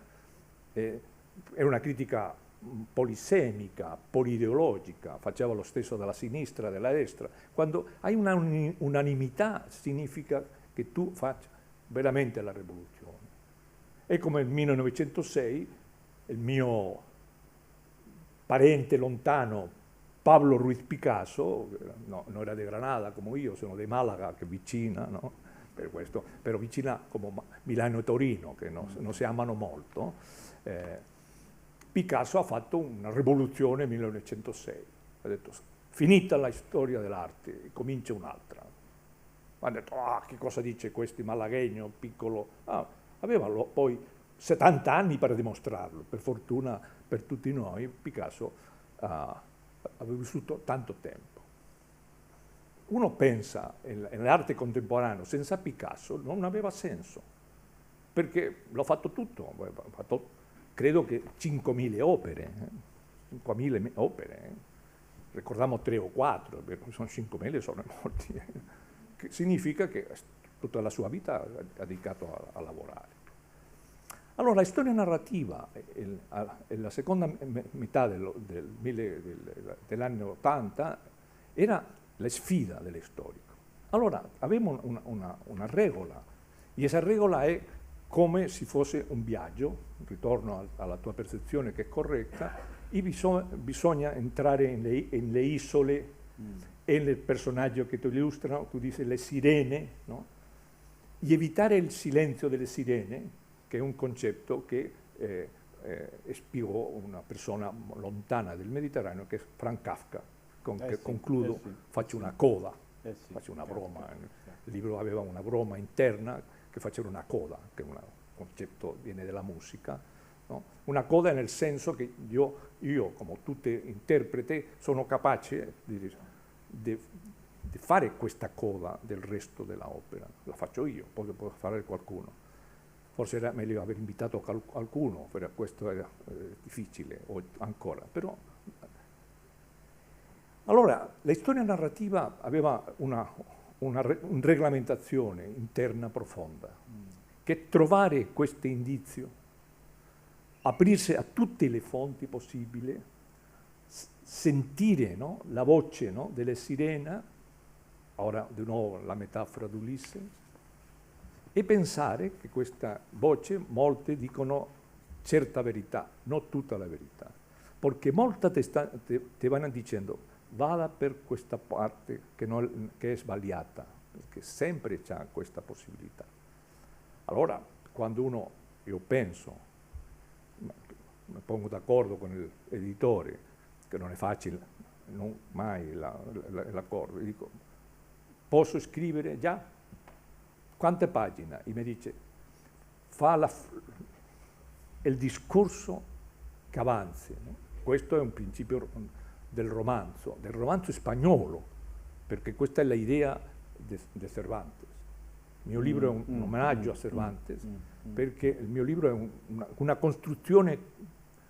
è una critica polisemica, polideologica, faceva lo stesso della sinistra e della destra. Quando hai una unanimità significa che tu faccia veramente la rivoluzione. È come nel 1906 il mio parente lontano Pablo Ruiz Picasso, no, non era di Granada come io, sono di Malaga, che è vicina, no? Per questo, però vicina come Milano e Torino, che non si amano molto. Picasso ha fatto una rivoluzione nel 1906, ha detto: finita la storia dell'arte, comincia un'altra. hanno detto, che cosa dice questo malagueño piccolo? Aveva poi 70 anni per dimostrarlo, per fortuna per tutti noi, Picasso aveva vissuto tanto tempo. Uno pensa nell'arte contemporanea senza Picasso non aveva senso, perché l'ho fatto tutto, ho fatto, credo che 5.000 opere, 5.000 opere, ricordiamo 3 o 4, sono 5.000, sono molti, che significa che tutta la sua vita ha dedicato a lavorare. Allora, la storia narrativa, la seconda metà dell'anno 80, era la sfida dello storico. Allora, avevamo una regola, e questa regola è come se fosse un viaggio, ritorno alla tua percezione che è corretta, e bisogna entrare in le isole, e nel personaggio che ti illustrano, tu dici le sirene, no? E evitare il silenzio delle sirene, che è un concetto che spiegò una persona lontana del Mediterraneo, che è Franz Kafka, che concludo, faccio una coda, faccio una broma. Il libro aveva una broma interna che faceva una coda, che è un concetto viene dalla musica, no? Una coda nel senso che io come tutti interpreti, sono capace di fare questa coda del resto dell'opera. La faccio io, poi può fare qualcuno. Forse era meglio aver invitato qualcuno, questo era difficile, o ancora, però. Allora, la storia narrativa aveva una regolamentazione interna profonda, che trovare questo indizio, aprirsi a tutte le fonti possibili, sentire, no, la voce, no, delle sirene, ora di nuovo la metafora di Ulisse, e pensare che questa voce, molte dicono certa verità, non tutta la verità, perché molte ti vanno dicendo vada per questa parte che è sbagliata, perché sempre c'è questa possibilità. Allora, quando io penso, mi pongo d'accordo con l'editore, che non è facile, non mai l'accordo, e dico, posso scrivere già? Quante pagine? E mi dice, fa il discorso che avanzi. No? Questo è un principio del romanzo spagnolo, perché questa è l'idea di Cervantes. Il mio libro è un omaggio a Cervantes, perché il mio libro è una costruzione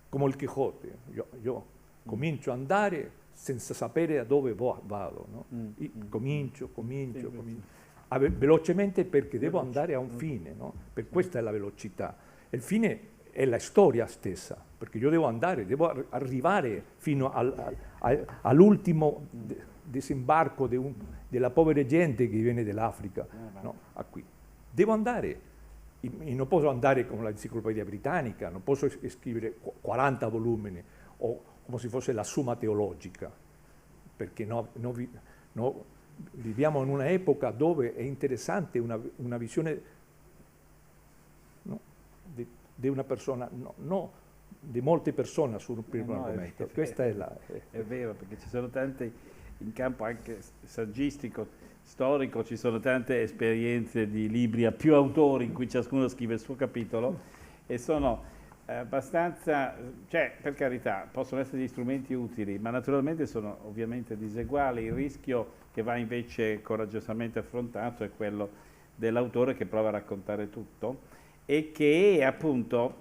come il Quixote. Io comincio ad andare senza sapere a dove vado. No? Comincio. Velocemente perché devo andare a un fine, no? Per questa è la velocità. Il fine è la storia stessa, perché io devo arrivare fino all'ultimo disembarco della povera gente che viene dall'Africa, no? A qui. Devo andare, e non posso andare con l'enciclopedia britannica, non posso scrivere 40 volumi o come se fosse la Summa Teologica, perché viviamo in un'epoca dove è interessante una visione, no, di una persona, di molte persone sul primo argomento. Questa è vero, perché ci sono tante, in campo anche saggistico, storico, ci sono tante esperienze di libri a più autori in cui ciascuno scrive il suo capitolo, e sono abbastanza, cioè, per carità, possono essere degli strumenti utili, ma naturalmente sono ovviamente diseguali. Il rischio che va invece coraggiosamente affrontato è quello dell'autore che prova a raccontare tutto e che appunto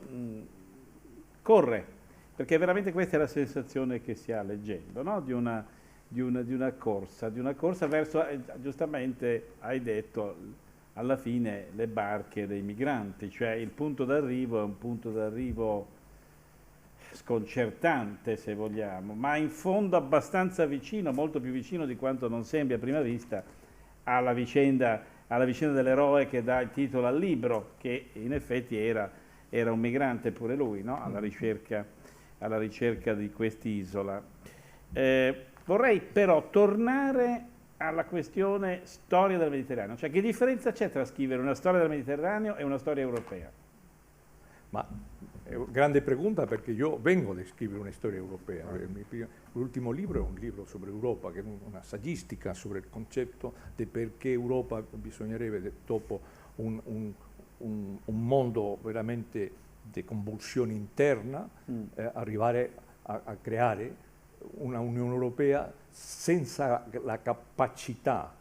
corre, perché veramente questa è la sensazione che si ha leggendo, no? di una corsa verso, giustamente hai detto, alla fine le barche dei migranti, cioè il punto d'arrivo è un punto d'arrivo sconcertante, se vogliamo, ma in fondo abbastanza vicino, molto più vicino di quanto non sembri a prima vista, alla vicenda dell'eroe che dà il titolo al libro, che in effetti era un migrante pure lui, no? alla ricerca di quest'isola. Vorrei però tornare alla questione storia del Mediterraneo, cioè che differenza c'è tra scrivere una storia del Mediterraneo e una storia europea? Ma È una grande pregunta perché io vengo da scrivere una storia europea. L'ultimo libro è un libro sobre Europa, che è una saggistica sobre il concetto di perché Europa bisognerebbe, dopo un mondo veramente di convulsione interna, arrivare a creare una Unione Europea senza la capacità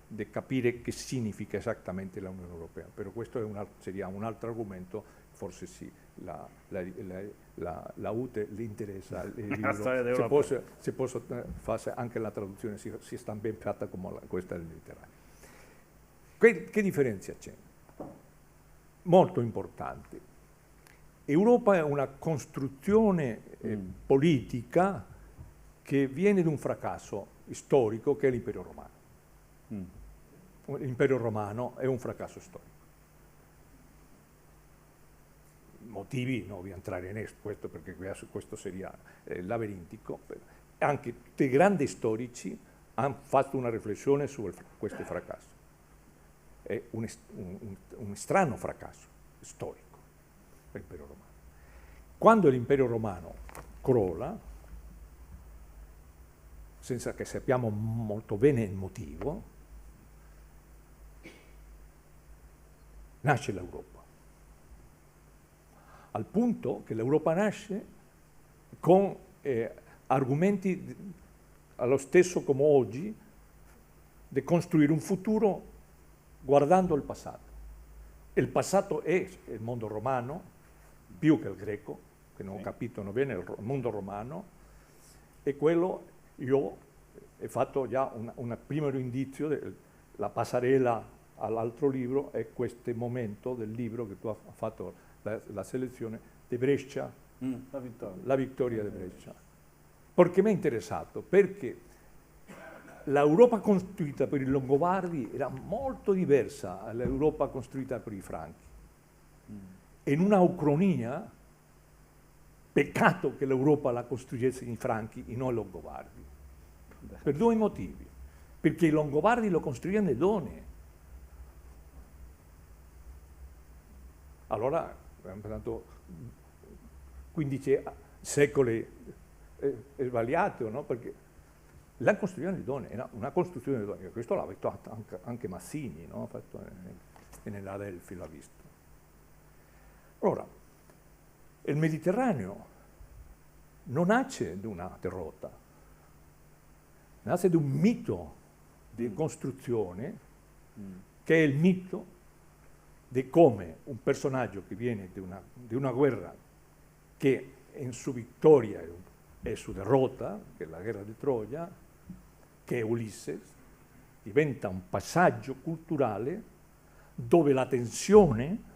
di capire che significa esattamente la Unione Europea. Però questo è seria un altro argomento, forse sì, la UTE le interessa il libro, se posso fare anche la traduzione, si sta ben fatta come questa del Mediterraneo. Che differenza c'è? Molto importante. Europa è una costruzione politica che viene da un fracasso storico che è l'Imperio Romano. L'Imperio Romano è un fracasso storico. Motivi, non voglio entrare in questo perché questo seria laberintico. Anche tutti i grandi storici hanno fatto una riflessione su questo fracasso. È un strano fracasso storico l'Imperio Romano. Quando l'Imperio Romano crolla, senza che sappiamo molto bene il motivo, nasce l'Europa. Al punto che l'Europa nasce con argomenti allo stesso come oggi di costruire un futuro guardando il passato. Il passato è il mondo romano, più che il greco, che non ho capito bene, il mondo romano, e quello io ho fatto già un primo indizio, la passerella all'altro libro è questo momento del libro che tu hai fatto la selezione di Brescia, la vittoria di Brescia. Perché mi è interessato? Perché l'Europa costruita per i Longobardi era molto diversa dall'Europa costruita per i Franchi. In una ucronia, peccato che l'Europa la costruisse i Franchi e non i Longobardi. Per due motivi. Perché i Longobardi lo costruivano le donne. Allora, abbiamo pensato 15 secoli sbagliato, no? Perché la costruzione di donne era una costruzione di donne, questo l'ha detto anche Massini, no? Fatto nell'Adelphi l'ha visto. Ora, il Mediterraneo non nasce da una derrota, nasce da un mito di costruzione che è il mito di come un personaggio che viene di una guerra che in sua vittoria e su derrota, che è la guerra di Troia, che è Ulisse, diventa un passaggio culturale dove la tensione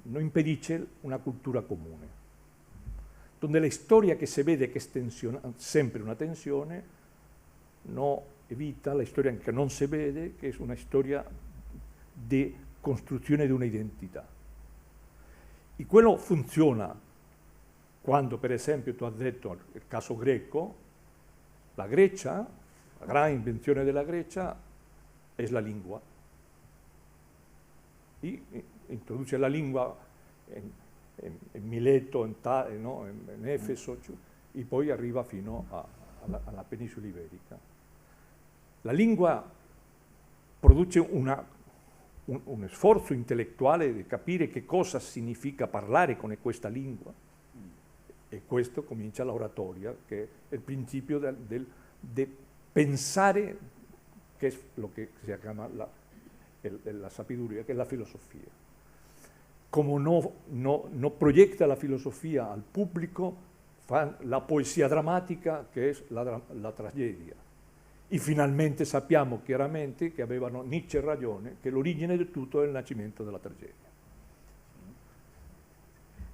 non impedisce una cultura comune, dove la storia che si vede che è sempre una tensione, non evita la storia che non si vede, che è una storia di costruzione di un'identità. E quello funziona quando, per esempio, tu hai detto il caso greco, la Grecia, la grande invenzione della Grecia è la lingua. E introduce la lingua in Mileto, in Efeso, e poi arriva fino alla penisola iberica. La lingua produce un sforzo intellettuale di capire che cosa significa parlare con questa lingua, e questo comincia l'oratoria, che è il principio di pensare, che è lo che si chiama la sapiduria, che è la filosofia. Come no proietta la filosofia al pubblico, fa la poesia drammatica, che è la tragedia. E finalmente sappiamo chiaramente che avevano Nietzsche ragione, che l'origine di tutto è il nascimento della tragedia.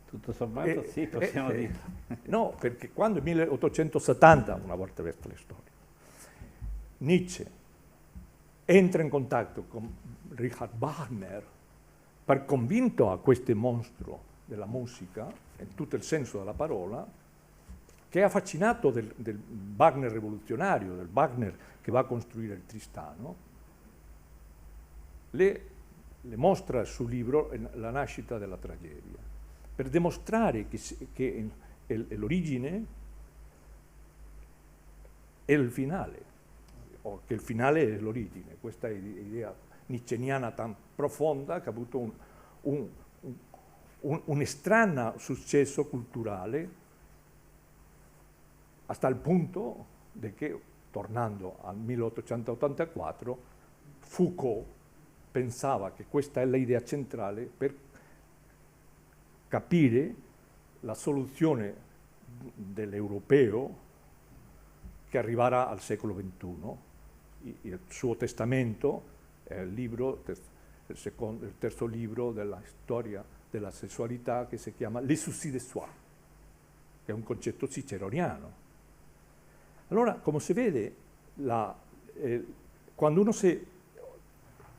Tutto sommato sì, possiamo dire. No, perché quando nel 1870, una volta vista la storia, Nietzsche entra in contatto con Richard Wagner, per convinto a questo mostro della musica, in tutto il senso della parola, che è affascinato del Wagner rivoluzionario, del Wagner che va a costruire il Tristano, le mostra sul libro la nascita della tragedia, per dimostrare che l'origine è il finale, o che il finale è l'origine. Questa idea nietzscheana tan profonda che ha avuto un strano successo culturale, hasta il punto di che, tornando al 1884, Foucault pensava che questa è l'idea centrale per capire la soluzione dell'europeo che arriverà al secolo XXI. Il suo testamento è il terzo libro della storia della sessualità, che si chiama Les soucis de soi, che è un concetto ciceroniano. Allora, come si vede, quando uno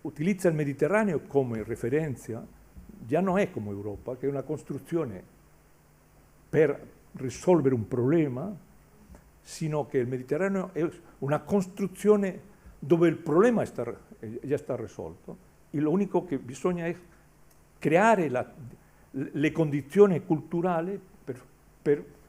utilizza il Mediterraneo come referenza, già non è come Europa, che è una costruzione per risolvere un problema, sino che il Mediterraneo è una costruzione dove il problema già sta risolto, e l'unico che bisogna è creare le condizioni culturali per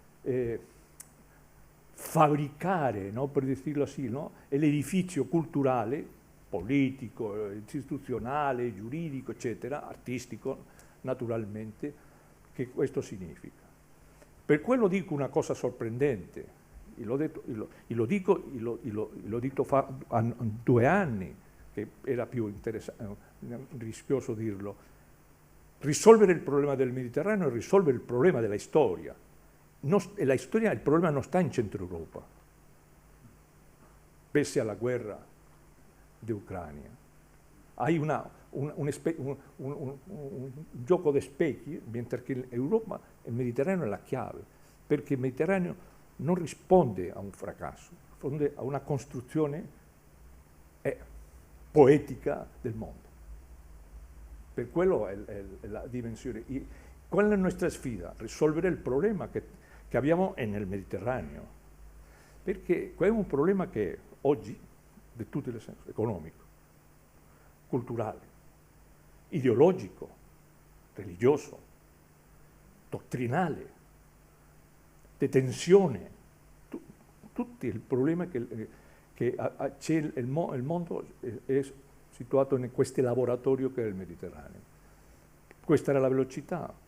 fabbricare, no, per dirlo così, no, l'edificio culturale, politico, istituzionale, giuridico, eccetera, artistico, naturalmente, che questo significa. Per quello dico una cosa sorprendente, l'ho detto fa 2 anni, che era più rischioso dirlo. Risolvere il problema del Mediterraneo è risolvere il problema della storia. Il problema non sta in Centro Europa, pese alla guerra di Ucraina. Hai un gioco di specchi, mentre che l'Europa, il Mediterraneo è la chiave, perché il Mediterraneo non risponde a un fracasso, risponde a una costruzione poetica del mondo. Per quello è la dimensione. Qual è la nostra sfida? Risolvere il problema che abbiamo nel Mediterraneo, perché è un problema che oggi, di tutti i sensi, economico, culturale, ideologico, religioso, dottrinale, di tensione, tutti i problemi che c'è il mondo è situato in questo laboratorio che è il Mediterraneo. Questa era la velocità.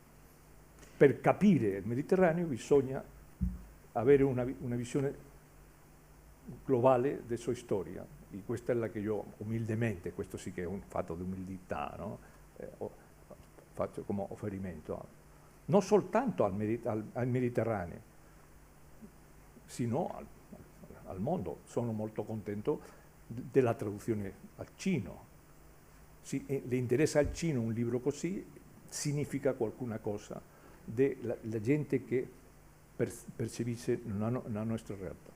Per capire il Mediterraneo bisogna avere una visione globale della sua storia, e questa è la che io umilmente, questo sì che è un fatto di umiltà, no? Faccio come offerimento, non soltanto al Mediterraneo, sino al mondo. Sono molto contento della traduzione al cino. Le interessa al cino un libro così, significa qualcuna cosa della gente che percepisce la nostra realtà.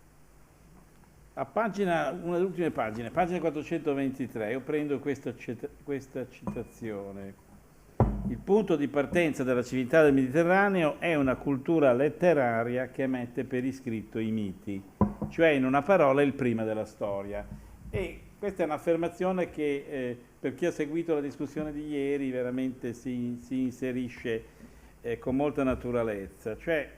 A una delle ultime pagine, pagina 423, io prendo questa citazione. Il punto di partenza della civiltà del Mediterraneo è una cultura letteraria che mette per iscritto i miti, cioè in una parola il prima della storia. E questa è un'affermazione che per chi ha seguito la discussione di ieri veramente si inserisce con molta naturalezza. Cioè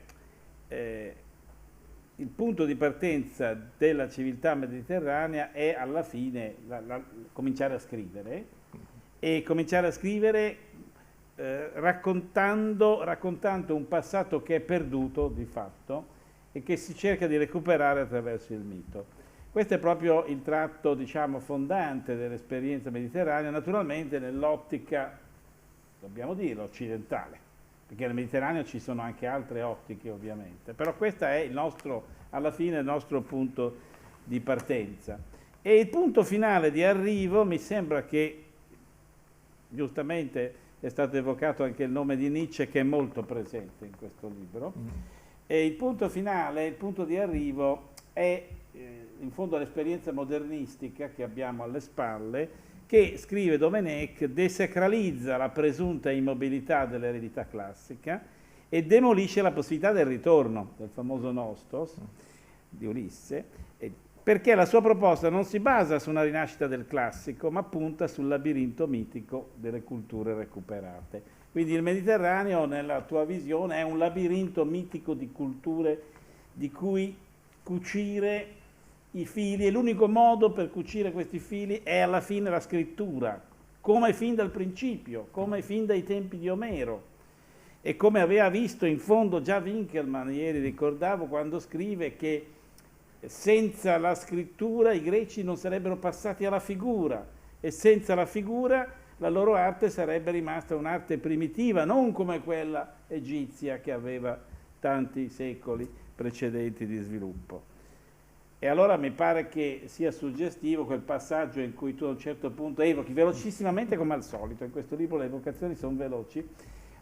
il punto di partenza della civiltà mediterranea è alla fine cominciare a scrivere, e cominciare a scrivere raccontando un passato che è perduto di fatto e che si cerca di recuperare attraverso il mito. Questo è proprio il tratto, diciamo, fondante dell'esperienza mediterranea, naturalmente nell'ottica, dobbiamo dirlo, occidentale, perché nel Mediterraneo ci sono anche altre ottiche ovviamente, però questo è alla fine il nostro punto di partenza. E il punto finale di arrivo mi sembra che, giustamente è stato evocato anche il nome di Nietzsche, che è molto presente in questo libro, e il punto finale, il punto di arrivo è in fondo l'esperienza modernistica che abbiamo alle spalle, che, scrive Domenech, desacralizza la presunta immobilità dell'eredità classica e demolisce la possibilità del ritorno del famoso Nostos di Ulisse, perché la sua proposta non si basa su una rinascita del classico, ma punta sul labirinto mitico delle culture recuperate. Quindi il Mediterraneo, nella tua visione, è un labirinto mitico di culture di cui cucire i fili, e l'unico modo per cucire questi fili è alla fine la scrittura, come fin dal principio, come fin dai tempi di Omero. E come aveva visto in fondo già Winckelmann, ieri ricordavo, quando scrive che senza la scrittura i greci non sarebbero passati alla figura, e senza la figura la loro arte sarebbe rimasta un'arte primitiva, non come quella egizia che aveva tanti secoli precedenti di sviluppo. E allora mi pare che sia suggestivo quel passaggio in cui tu a un certo punto evochi, velocissimamente come al solito, in questo libro le evocazioni sono veloci,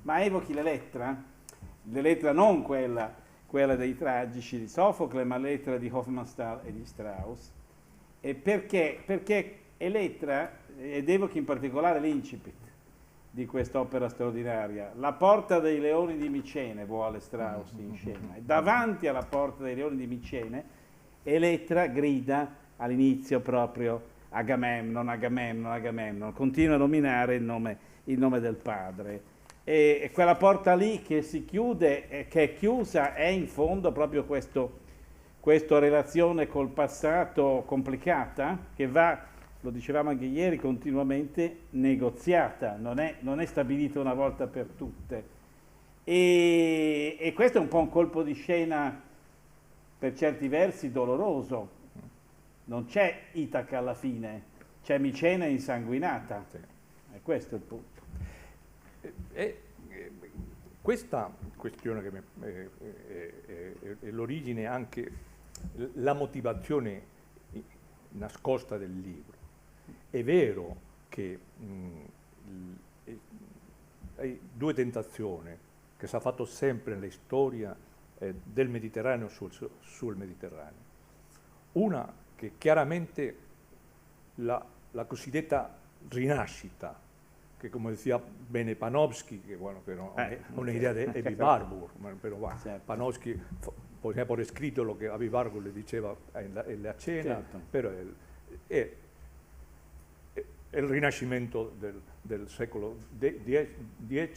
ma evochi l'Elettra non quella dei tragici di Sofocle, ma l'Elettra di Hofmannsthal e di Strauss. E perché Elettra, ed evochi in particolare l'incipit di quest'opera straordinaria, la porta dei leoni di Micene vuole Strauss in scena, e davanti alla porta dei leoni di Micene Elettra grida all'inizio proprio Agamemnon, Agamemnon, Agamemnon, continua a nominare il nome del padre. E quella porta lì che si chiude, che è chiusa, è in fondo proprio questa relazione col passato complicata, che va, lo dicevamo anche ieri, continuamente negoziata, non è stabilita una volta per tutte. E questo è un po' un colpo di scena per certi versi doloroso. Non c'è Itaca alla fine, c'è Micene insanguinata. Sì. E questo è il punto. Questa questione che è l'origine, anche la motivazione nascosta del libro. È vero che hai due tentazioni che si è fatto sempre nella storia del Mediterraneo sul Mediterraneo. Una che chiaramente la cosiddetta rinascita, che come diceva bene Panofsky, che bueno, però è un'idea di Ebbe Warburg, però certo. Panofsky poteva por scritto lo che Ebbe Warburg le diceva nella cena, Certo. però è il rinascimento del secolo X, del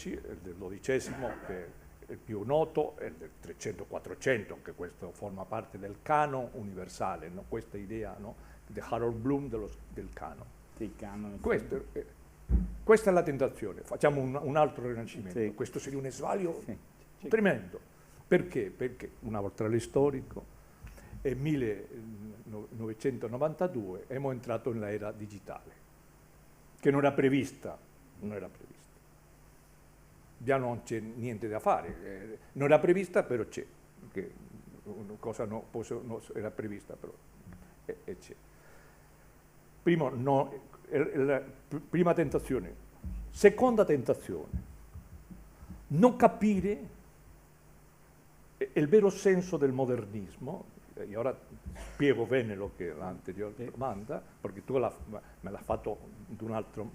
XII, che è il più noto, è del 300-400, che questo forma parte del canon universale, no? Questa idea, no? di Harold Bloom del canon. Sì, canon. Questa è la tentazione, facciamo un altro rinascimento. Sì. Questo seria un sbaglio Sì. tremendo. Perché? Perché una volta storico, nel 1992 siamo entrato nell'era digitale, che non era prevista. Già non c'è niente da fare, non era prevista, però c'è. Che una cosa non era prevista, però c'è. Prima tentazione. Seconda tentazione, non capire il vero senso del modernismo. E ora spiego bene lo che l'anteriore domanda, perché tu me l'hai fatto di un altro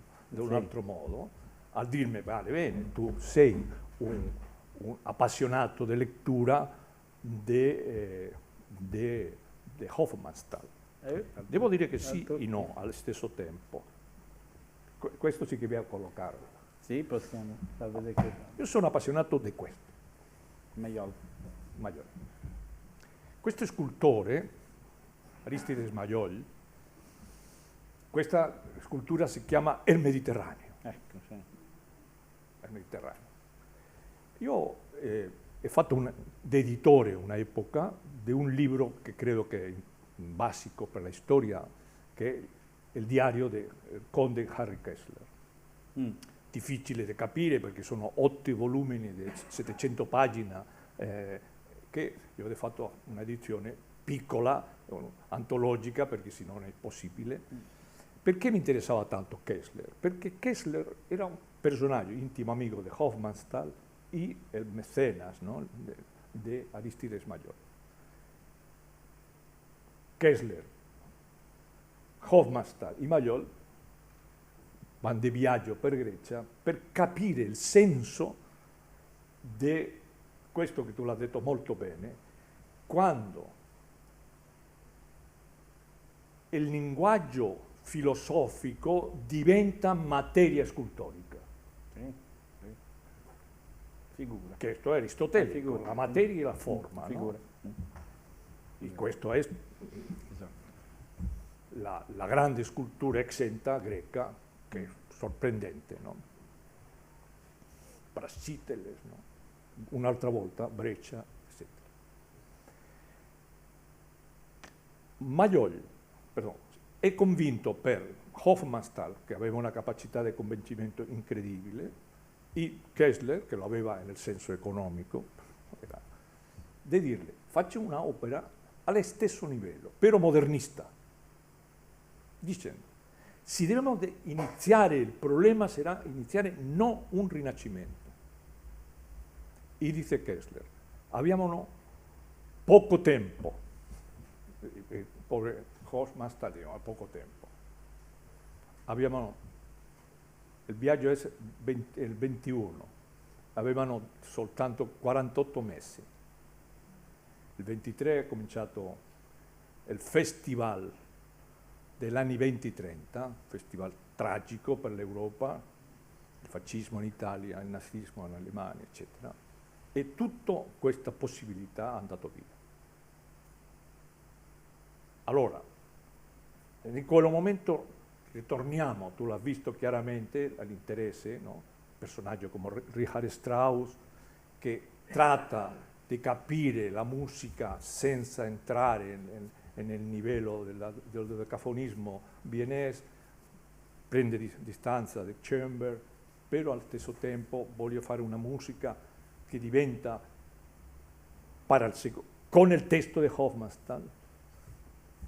modo, a dirmi, vale bene, tu sei un appassionato di lettura di Hofmannsthal. Devo dire che sì e no allo stesso tempo. Questo sì che vi collocarlo. Sì, possiamo far vedere che Io sono appassionato di questo. Maiol. Questo scultore, Aristides Maiol, questa scultura si chiama Il Mediterraneo. Ecco, sì. Il Mediterraneo. Io ho fatto da editore un'epoca di un libro che credo che è basico per la storia, che è il diario del conde Harry Kessler. Difficile da capire perché sono 8 volumi di 700 pagine, che io ho fatto un'edizione piccola, antologica, perché se no non è possibile. Perché mi interessava tanto Kessler? Perché Kessler era un personaggio intimo amico di Hofmannsthal e il mecenas, no? di Aristides Maiol. Kessler, Hofmannsthal e Maiol vanno di viaggio per Grecia per capire il senso di questo che tu l'hai detto molto bene, quando il linguaggio filosofico diventa materia scultorica. Figura. Questo è aristotelico, Figura. la materia e la forma. Figura. No? E questo è la grande scultura exenta greca, che è sorprendente. No? Praxiteles, no? Un'altra volta Breccia, eccetera. Mayol è convinto per Hofmannsthal, che aveva una capacità di convincimento incredibile, e Kessler, che lo aveva nel senso economico, di dirle: faccio un'opera allo stesso livello, però modernista, dicendo: si deve iniziare, il problema sarà iniziare non un rinascimento. E dice Kessler: abbiamo poco tempo, povero Hofmannsthal ha poco tempo, abbiamo il viaggio è il 21, avevano soltanto 48 mesi. Il 23 è cominciato il festival degli anni 20-30, festival tragico per l'Europa, il fascismo in Italia, il nazismo in Germania, eccetera, e tutta questa possibilità è andata via. Allora, in quel momento ritorniamo, tu l'hai visto chiaramente, all'interesse, no? Personaggio come Richard Strauss, che tratta di capire la musica senza entrare nel livello del decafonismo vienese, prende distanza da Schoenberg, però allo stesso tempo voglio fare una musica che diventa, con il testo di Hofmannsthal,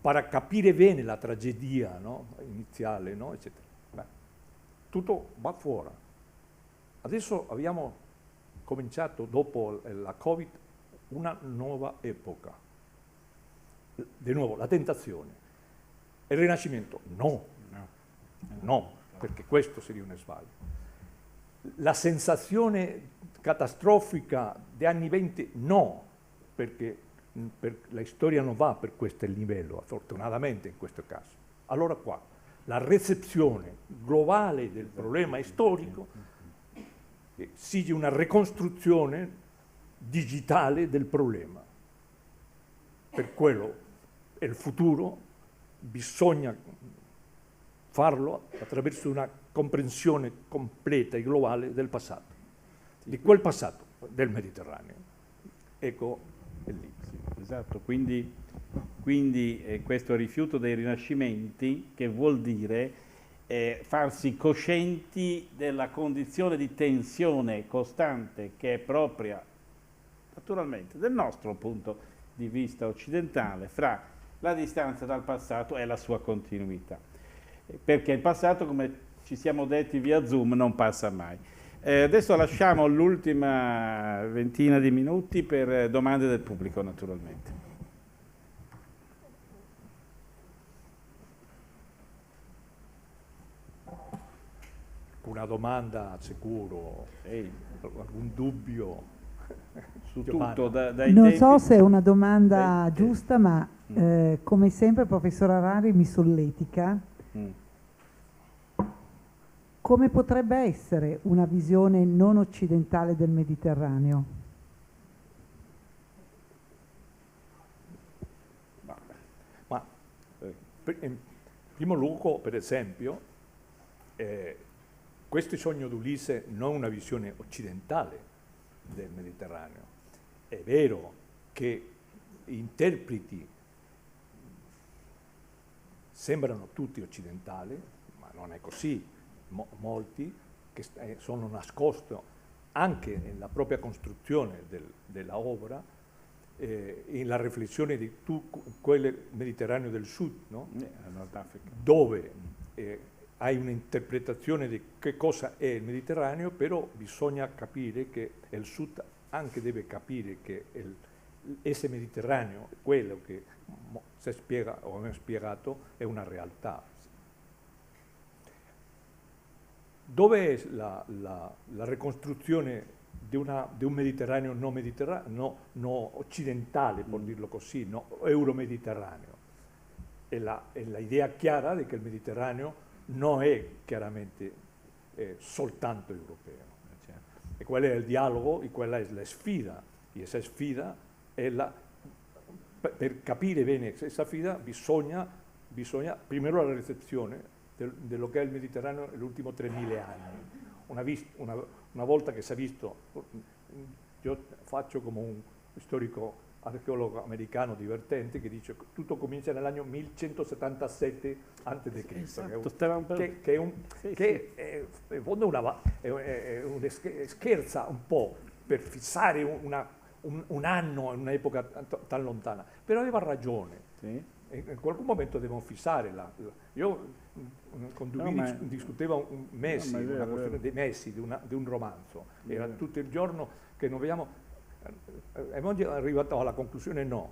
per capire bene la tragedia, no? Iniziale, no? Eccetera. Beh, tutto va fuori. Adesso abbiamo cominciato, dopo la Covid, una nuova epoca. Di nuovo, la tentazione. Il Rinascimento? No, perché questo seria un sbaglio. La sensazione catastrofica degli anni 20? No, perché la storia non va per questo livello, fortunatamente in questo caso. Allora qua, la ricezione globale del problema storico sia una ricostruzione digitale del problema. Per quello il futuro bisogna farlo attraverso una comprensione completa e globale del passato, di quel passato del Mediterraneo. Ecco è lì. Esatto, quindi questo rifiuto dei rinascimenti, che vuol dire farsi coscienti della condizione di tensione costante che è propria, naturalmente, del nostro punto di vista occidentale, fra la distanza dal passato e la sua continuità. Perché il passato, come ci siamo detti via Zoom, non passa mai. Adesso lasciamo l'ultima ventina di minuti per domande del pubblico, naturalmente. Una domanda sicuro, algún dubbio su Giovanna. tutto, dai Non tempi. so se è una domanda giusta, ma come sempre il professor Harari mi solletica. Come potrebbe essere una visione non occidentale del Mediterraneo? Ma in primo luogo, per esempio, questo sogno di Ulisse non è una visione occidentale del Mediterraneo. È vero che gli interpreti sembrano tutti occidentali, ma non è così. Molti che sono nascosti anche nella propria costruzione della opera, in la riflessione di tutto quel Mediterraneo del Sud, no? Dove hai un'interpretazione di che cosa è il Mediterraneo, però bisogna capire che il Sud anche deve capire che esse Mediterraneo, quello che si spiega o abbiamo spiegato, è una realtà. Dove è la ricostruzione di un Mediterraneo non occidentale, per dirlo così, no, euro-mediterraneo? e la idea chiara di che il Mediterraneo non è chiaramente soltanto europeo. E quello è il dialogo e quella è la sfida. E questa sfida è per capire bene questa sfida bisogna prima la ricezione dello che è il Mediterraneo negli ultimi 3.000 anni. Una volta che si è visto, io faccio come un storico archeologo americano divertente che dice che tutto comincia nell'anno 1177 a.C. Esatto, che in fondo scherza un po' per fissare un anno in un'epoca tan lontana, però aveva ragione. Sì. In qualche momento devono fissare. Io con Dubini discutevo una questione dei mesi di un romanzo, era tutto il giorno che non vediamo. E oggi è arrivato alla conclusione no,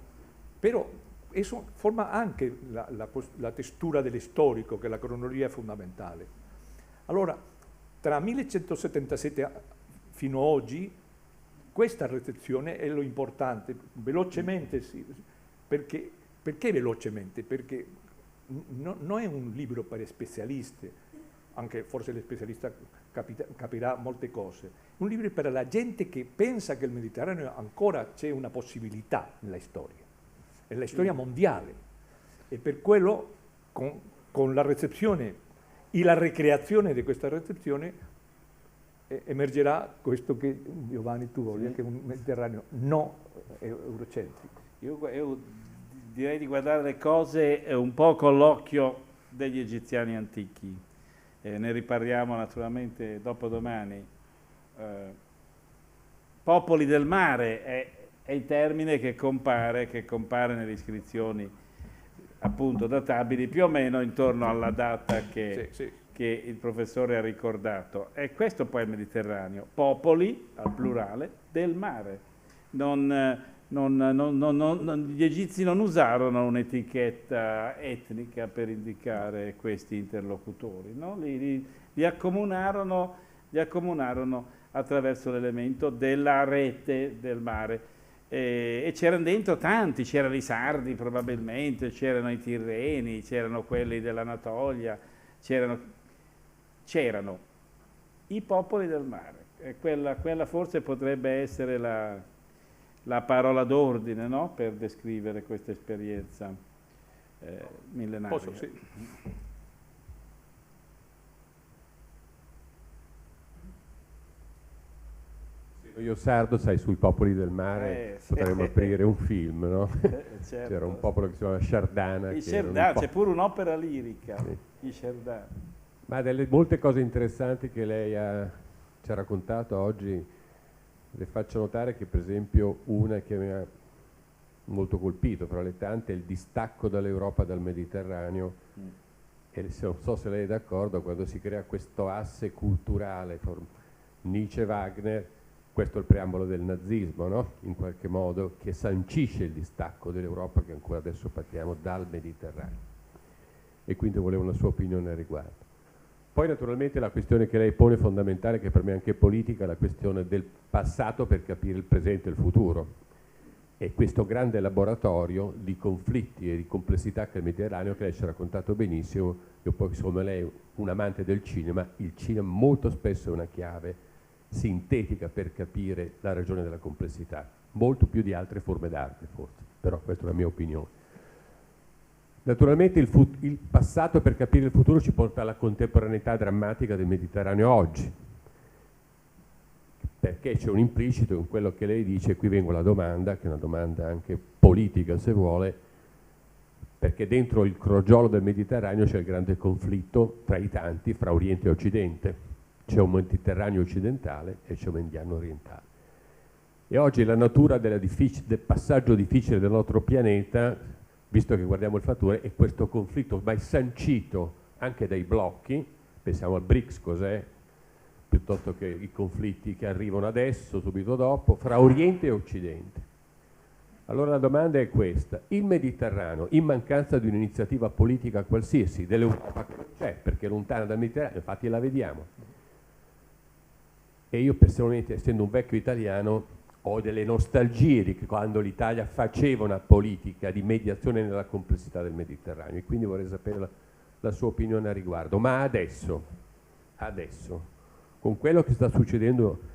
però esso forma anche la testura dello storico, che la cronologia è fondamentale. Allora, tra 1177 fino ad oggi, questa recezione è lo importante, velocemente, sì, perché velocemente? Perché non è un libro per specialisti, anche forse lo specialista capirà molte cose. Un libro per la gente che pensa che il Mediterraneo ancora c'è una possibilità nella storia mondiale. E per quello, con la recezione e la ricreazione di questa recezione, emergerà questo che Giovanni tu voglia, che è un Mediterraneo non eurocentrico. Io direi di guardare le cose un po' con l'occhio degli egiziani antichi. Ne riparliamo naturalmente dopodomani. Popoli del mare è il termine che compare nelle iscrizioni appunto databili più o meno intorno alla data che il professore ha ricordato. E questo poi è il Mediterraneo, popoli al plurale del mare. Gli egizi non usarono un'etichetta etnica per indicare questi interlocutori, no? Li accomunarono attraverso l'elemento della rete del mare. E c'erano dentro tanti, c'erano i sardi probabilmente, c'erano i tirreni, c'erano quelli dell'Anatolia, c'erano i popoli del mare. E quella forse potrebbe essere la parola d'ordine, no? Per descrivere questa esperienza millenaria. Posso, sì. Io sardo, sai, sui popoli del mare potremmo aprire un film, no? Certo. C'era un popolo che si chiamava Shardana. C'è pure un'opera lirica, sì. I Shardana. Ma delle molte cose interessanti che lei ci ha raccontato oggi, le faccio notare che per esempio una che mi ha molto colpito fra le tante è il distacco dall'Europa dal Mediterraneo. E non so se lei è d'accordo, quando si crea questo asse culturale, Nietzsche-Wagner, questo è il preambolo del nazismo, no? In qualche modo, che sancisce il distacco dell'Europa che ancora adesso partiamo dal Mediterraneo. E quindi volevo una sua opinione al riguardo. Poi naturalmente la questione che lei pone fondamentale, che per me è anche politica, è la questione del passato per capire il presente e il futuro. E questo grande laboratorio di conflitti e di complessità che è il Mediterraneo, che lei ci ha raccontato benissimo. Io poi, come lei, un amante del cinema, il cinema molto spesso è una chiave sintetica per capire la ragione della complessità, molto più di altre forme d'arte forse, però questa è la mia opinione. Naturalmente il passato per capire il futuro ci porta alla contemporaneità drammatica del Mediterraneo oggi, perché c'è un implicito in quello che lei dice, qui vengo alla domanda, che è una domanda anche politica se vuole, perché dentro il crogiolo del Mediterraneo c'è il grande conflitto tra i tanti, fra Oriente e Occidente. C'è un Mediterraneo occidentale e c'è un Mediano orientale. E oggi la natura del passaggio difficile del nostro pianeta, visto che guardiamo il fattore, è questo conflitto ormai sancito anche dai blocchi, pensiamo al BRICS cos'è, piuttosto che i conflitti che arrivano adesso, subito dopo, fra Oriente e Occidente. Allora la domanda è questa: il Mediterraneo, in mancanza di un'iniziativa politica qualsiasi dell'Europa, che non c'è perché è lontana dal Mediterraneo, infatti la vediamo, e io personalmente, essendo un vecchio italiano, ho delle nostalgie di quando l'Italia faceva una politica di mediazione nella complessità del Mediterraneo, e quindi vorrei sapere la sua opinione a riguardo. Ma adesso, con quello che sta succedendo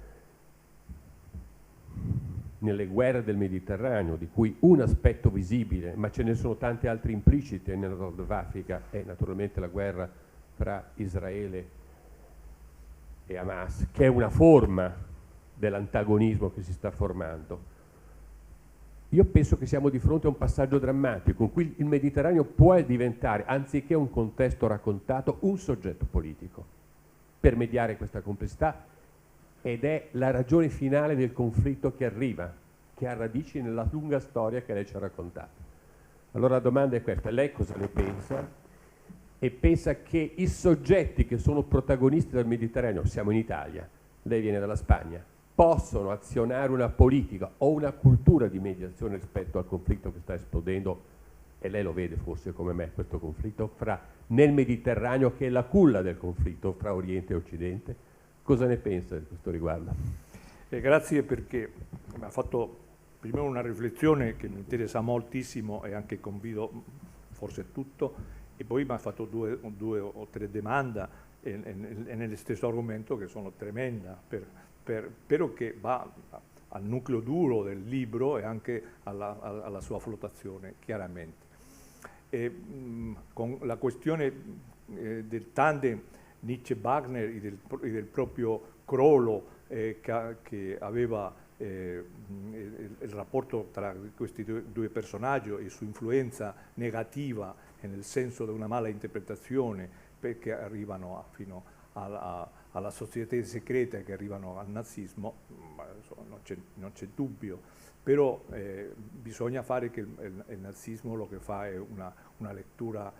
nelle guerre del Mediterraneo, di cui un aspetto visibile, ma ce ne sono tanti altri impliciti nel Nord Africa, è naturalmente la guerra fra Israele e Hamas, che è una forma dell'antagonismo che si sta formando. Io penso che siamo di fronte a un passaggio drammatico in cui il Mediterraneo può diventare, anziché un contesto raccontato, un soggetto politico per mediare questa complessità, ed è la ragione finale del conflitto che arriva, che ha radici nella lunga storia che lei ci ha raccontato. Allora la domanda è questa: lei cosa ne pensa? E pensa che i soggetti che sono protagonisti del Mediterraneo, siamo in Italia, lei viene dalla Spagna, possono azionare una politica o una cultura di mediazione rispetto al conflitto che sta esplodendo, e lei lo vede forse come me, questo conflitto nel Mediterraneo, che è la culla del conflitto fra Oriente e Occidente? Cosa ne pensa di questo riguardo? Grazie, perché mi ha fatto prima una riflessione che mi interessa moltissimo e anche convido forse tutto, e poi mi ha fatto due o tre domande nello stesso argomento, che sono tremenda, però che va al nucleo duro del libro e anche alla sua flottazione, chiaramente. Con la questione del tandem Nietzsche-Wagner e del proprio crollo che aveva il rapporto tra questi due personaggi e su influenza negativa nel senso di una mala interpretazione, perché arrivano fino alla società segreta, che arrivano al nazismo, non c'è dubbio, però bisogna fare che il nazismo lo che fa è una lettura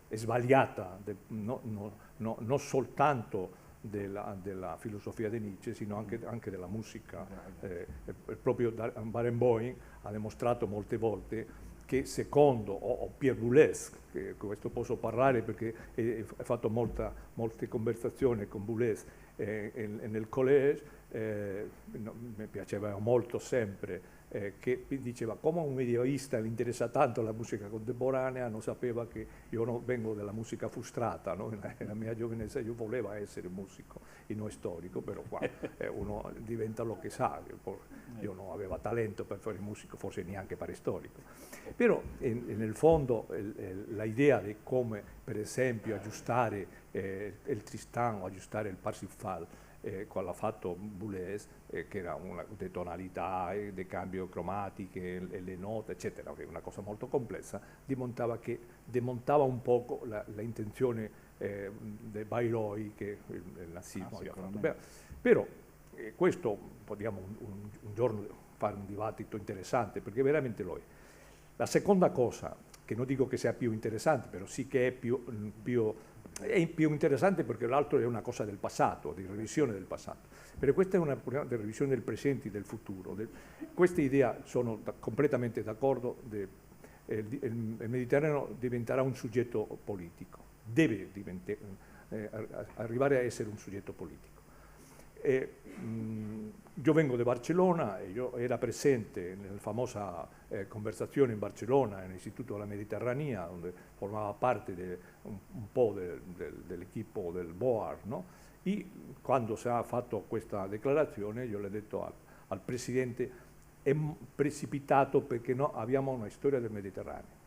sbagliata, non soltanto della filosofia di Nietzsche, sino anche della musica. Proprio Barenboim ha dimostrato molte volte che secondo, o Pierre Boulez, che questo posso parlare perché ho fatto molte conversazioni con Boulez nel college, mi piaceva molto sempre, che diceva: come un medievista gli interessa tanto la musica contemporanea, non sapeva che io vengo dalla musica frustrata, no? Nella mia giovinezza io volevo essere musico e non storico, però qua uno diventa lo che sa. Io non avevo talento per fare musico, forse neanche per storico, però nel fondo l'idea di come, per esempio, aggiustare il Tristan o aggiustare il Parsifal, quando ha fatto Boulez, che era di tonalità, di cambio cromatiche, le note, eccetera, che è una cosa molto complessa, demontava un po' l'intenzione di Bayreuth che il nazismo aveva fatto. Però questo potremmo un giorno fare un dibattito interessante, perché veramente lo è. La seconda cosa, che non dico che sia più interessante, però sì che è più interessante, perché l'altro è una cosa del passato, di revisione del passato. Però questa è una revisione del presente e del futuro. Questa idea sono completamente d'accordo. Il Mediterraneo diventerà un soggetto politico, deve arrivare a essere un soggetto politico. Io vengo da Barcellona e io ero presente nella famosa conversazione in Barcellona, nell'Istituto della Mediterranea, dove formava parte un po' dell'equipo del BOAR, no? E quando si è fatto questa dichiarazione, io le ho detto al Presidente: è precipitato perché no, abbiamo una storia del Mediterraneo.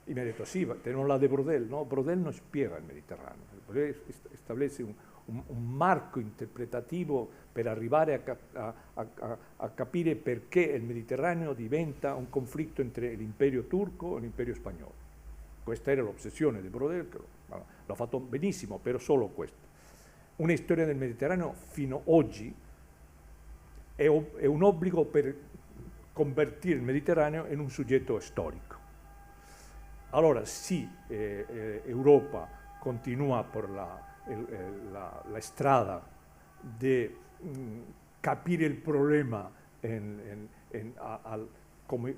E mi ha detto: sì, te non la de Brodel, no? Brodel non spiega il Mediterraneo, Brodel stablece un marco interpretativo per arrivare a capire perché il Mediterraneo diventa un conflitto entre l'imperio turco e l'imperio spagnolo. Questa era l'ossessione di Brodel, che l'ha fatto benissimo, però solo questo. Una storia del Mediterraneo fino ad oggi è un obbligo per convertire il Mediterraneo in un soggetto storico. Allora sì, Europa continua per la strada di capire il problema come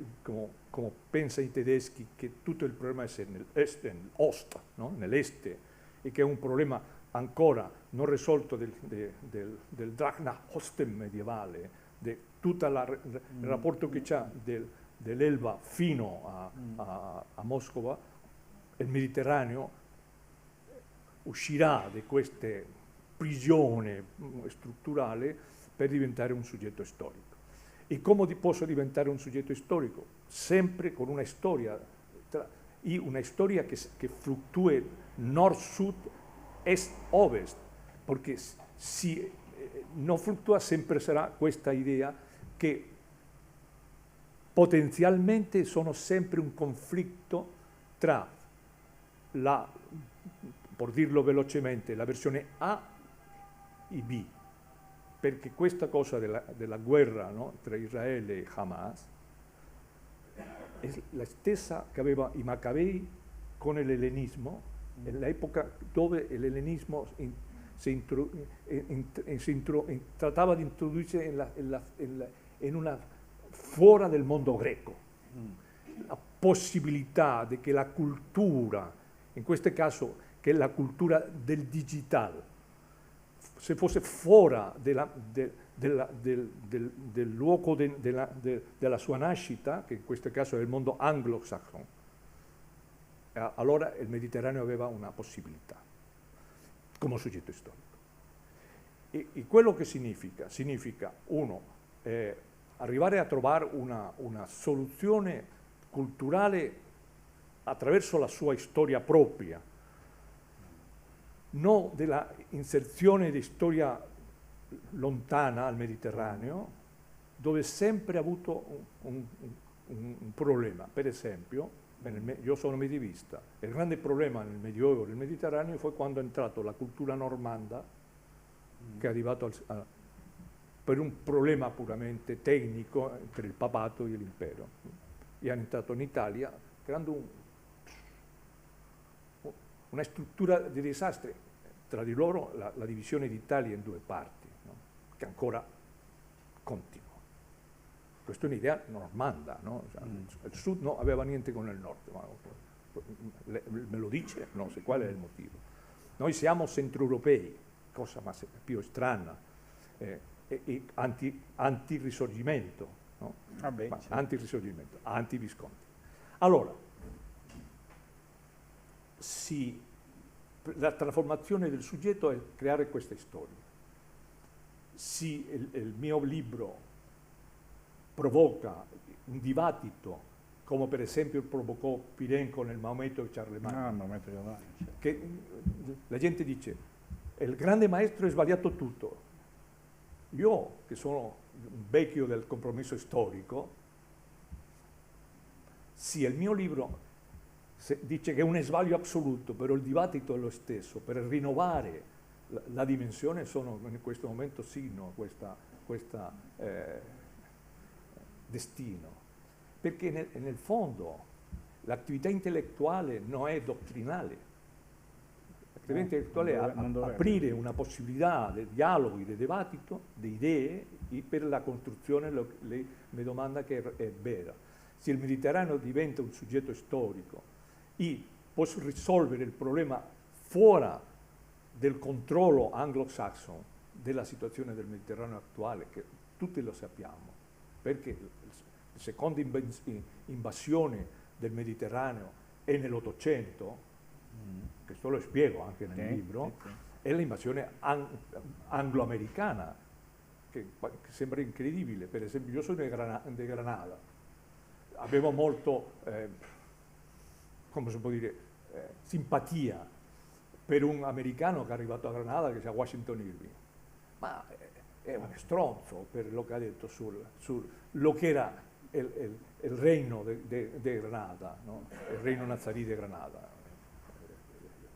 pensano i tedeschi, che tutto il problema è nell'est, no? Nell'est, e che è un problema ancora non risolto del Drachna Hostem medievale, di tutto il rapporto che c'è dell'Elba fino a Moscova, il Mediterraneo uscirà da questa prigione strutturale per diventare un soggetto storico. E come posso diventare un soggetto storico? Sempre con una storia che fluttua nord-sud, est-ovest, perché non fluttua sempre sarà questa idea che potenzialmente sono sempre un conflitto tra per dirlo velocemente, la versione A e B, perché questa cosa della guerra, no, tra Israele e Hamas è la stessa che aveva i Maccabei con l'ellenismo, nell'epoca dove l'ellenismo trattava di introdursi in una fuori del mondo greco. La possibilità di che la cultura, in questo caso che è la cultura del digitale, se fosse fuori del luogo della sua nascita, che in questo caso è il mondo anglosassone, allora il Mediterraneo aveva una possibilità come soggetto storico. E quello che significa, uno, arrivare a trovare una soluzione culturale attraverso la sua storia propria, non della inserzione di storia lontana al Mediterraneo, dove sempre ha avuto un problema. Per esempio, io sono medievista, il grande problema nel Medioevo del Mediterraneo fu quando è entrata la cultura normanda, che è arrivato per un problema puramente tecnico per il papato e l'impero. E hanno entrato in Italia creando una struttura di disastri, tra di loro la divisione d'Italia in due parti, no? Che ancora continua. Questa è un'idea normanda, no? Cioè, il sud non aveva niente con il nord, ma me lo dice, non so qual è il motivo. Noi siamo centroeuropei, cosa ma più strana, e anti-risorgimento, no? Certo. Anti-risorgimento, anti-Visconti. Allora, la trasformazione del soggetto è creare questa storia. Il mio libro provoca un dibattito, come per esempio provocò Pirenco nel Maometto e Charlemagne, che la gente dice, il grande maestro ha sbagliato tutto. Io, che sono un vecchio del compromesso storico, sì, il mio libro dice che è un sbaglio assoluto, però il dibattito è lo stesso. Per rinnovare la dimensione sono in questo momento sino a questa destino. Perché nel fondo l'attività intellettuale non è dottrinale. L'attività intellettuale è aprire una possibilità di dialogo, di dibattito, di idee e per la costruzione le domanda che è vera. Se il Mediterraneo diventa un soggetto storico e posso risolvere il problema fuori del controllo anglo-saxon della situazione del Mediterraneo attuale, che tutti lo sappiamo, perché la seconda invasione del Mediterraneo è nell'Ottocento, questo lo spiego anche nel libro, è l'invasione anglo-americana, che sembra incredibile. Per esempio, io sono di Granada, avevo molto come si può dire, simpatia per un americano che è arrivato a Granada, che si chiama Washington Irving, ma è un stronzo per lo che ha detto su lo che era il regno di Granada, no? Il regno nazarí di Granada,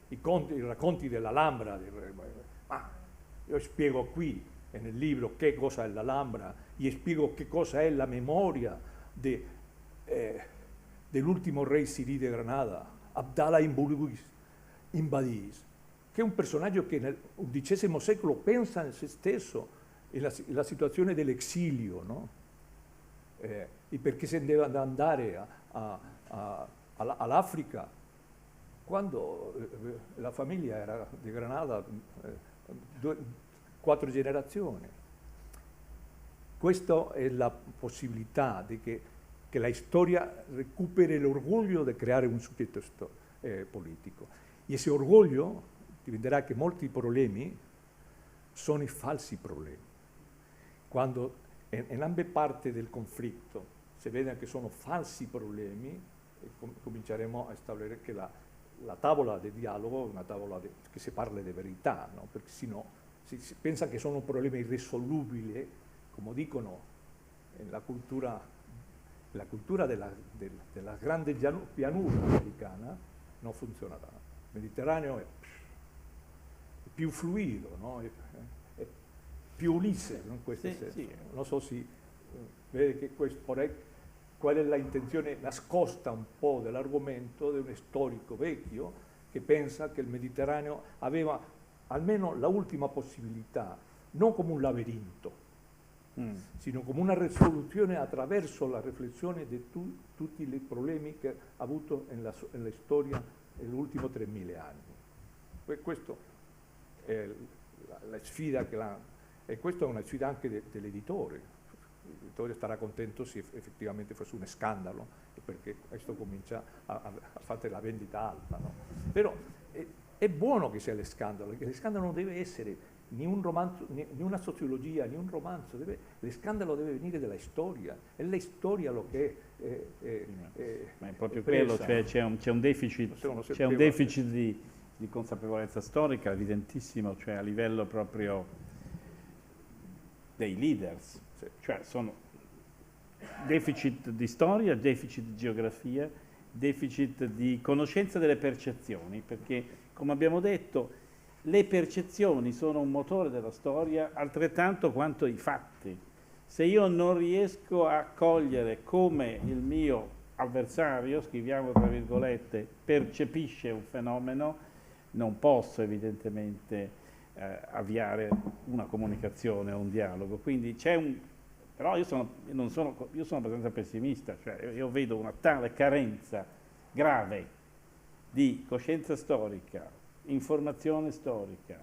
i racconti dell'Alhambra, ma io spiego qui nel libro che cosa è l'Alhambra e spiego che cosa è la memoria dell'ultimo re sirí di Granada, Abdallah ibn Badis, che è un personaggio che nel XI secolo pensa in se stesso e la situazione dell'esilio, no? E perché se deve andare all'Africa quando la famiglia era di Granada, 4 generazioni. Questa è la possibilità di che la storia recuperi l'orgoglio di creare un soggetto politico. E ese orgoglio diventerà che molti problemi sono i falsi problemi. Quando in ambe parti del conflitto si vede che sono falsi problemi, cominceremo a stabilire che la tavola di dialogo è una tavola che si parla di verità, no? Perché sennò si pensa che sono problemi irrisolubili, come dicono la cultura della grande pianura americana, non funzionerà. Il Mediterraneo è più fluido, no? È più Ulisse, in questo senso. Sì. Non so se vede che qual è l'intenzione nascosta un po' dell'argomento di un storico vecchio che pensa che il Mediterraneo aveva almeno l'ultima possibilità, non come un labirinto, sino come una risoluzione attraverso la riflessione di tutti i problemi che ha avuto nella storia negli ultimi 3.000 anni. Questa è la sfida e questa è una sfida anche dell'editore. L'editore starà contento se effettivamente fosse un scandalo, perché questo comincia a fare la vendita alta. No? Però è buono che sia lo scandalo, perché lo scandalo non deve essere né un romanzo, né una sociologia, né un romanzo, lo scandalo deve venire dalla storia, è la storia lo che ma è proprio quello, cioè c'è un deficit di consapevolezza storica evidentissimo, cioè a livello proprio dei leaders, cioè sono deficit di storia, deficit di geografia, deficit di conoscenza delle percezioni, perché come abbiamo detto le percezioni sono un motore della storia altrettanto quanto i fatti. Se io non riesco a cogliere come il mio avversario, scriviamo tra virgolette, percepisce un fenomeno, non posso evidentemente avviare una comunicazione o un dialogo. Quindi però io sono abbastanza pessimista, cioè io vedo una tale carenza grave di coscienza storica, informazione storica,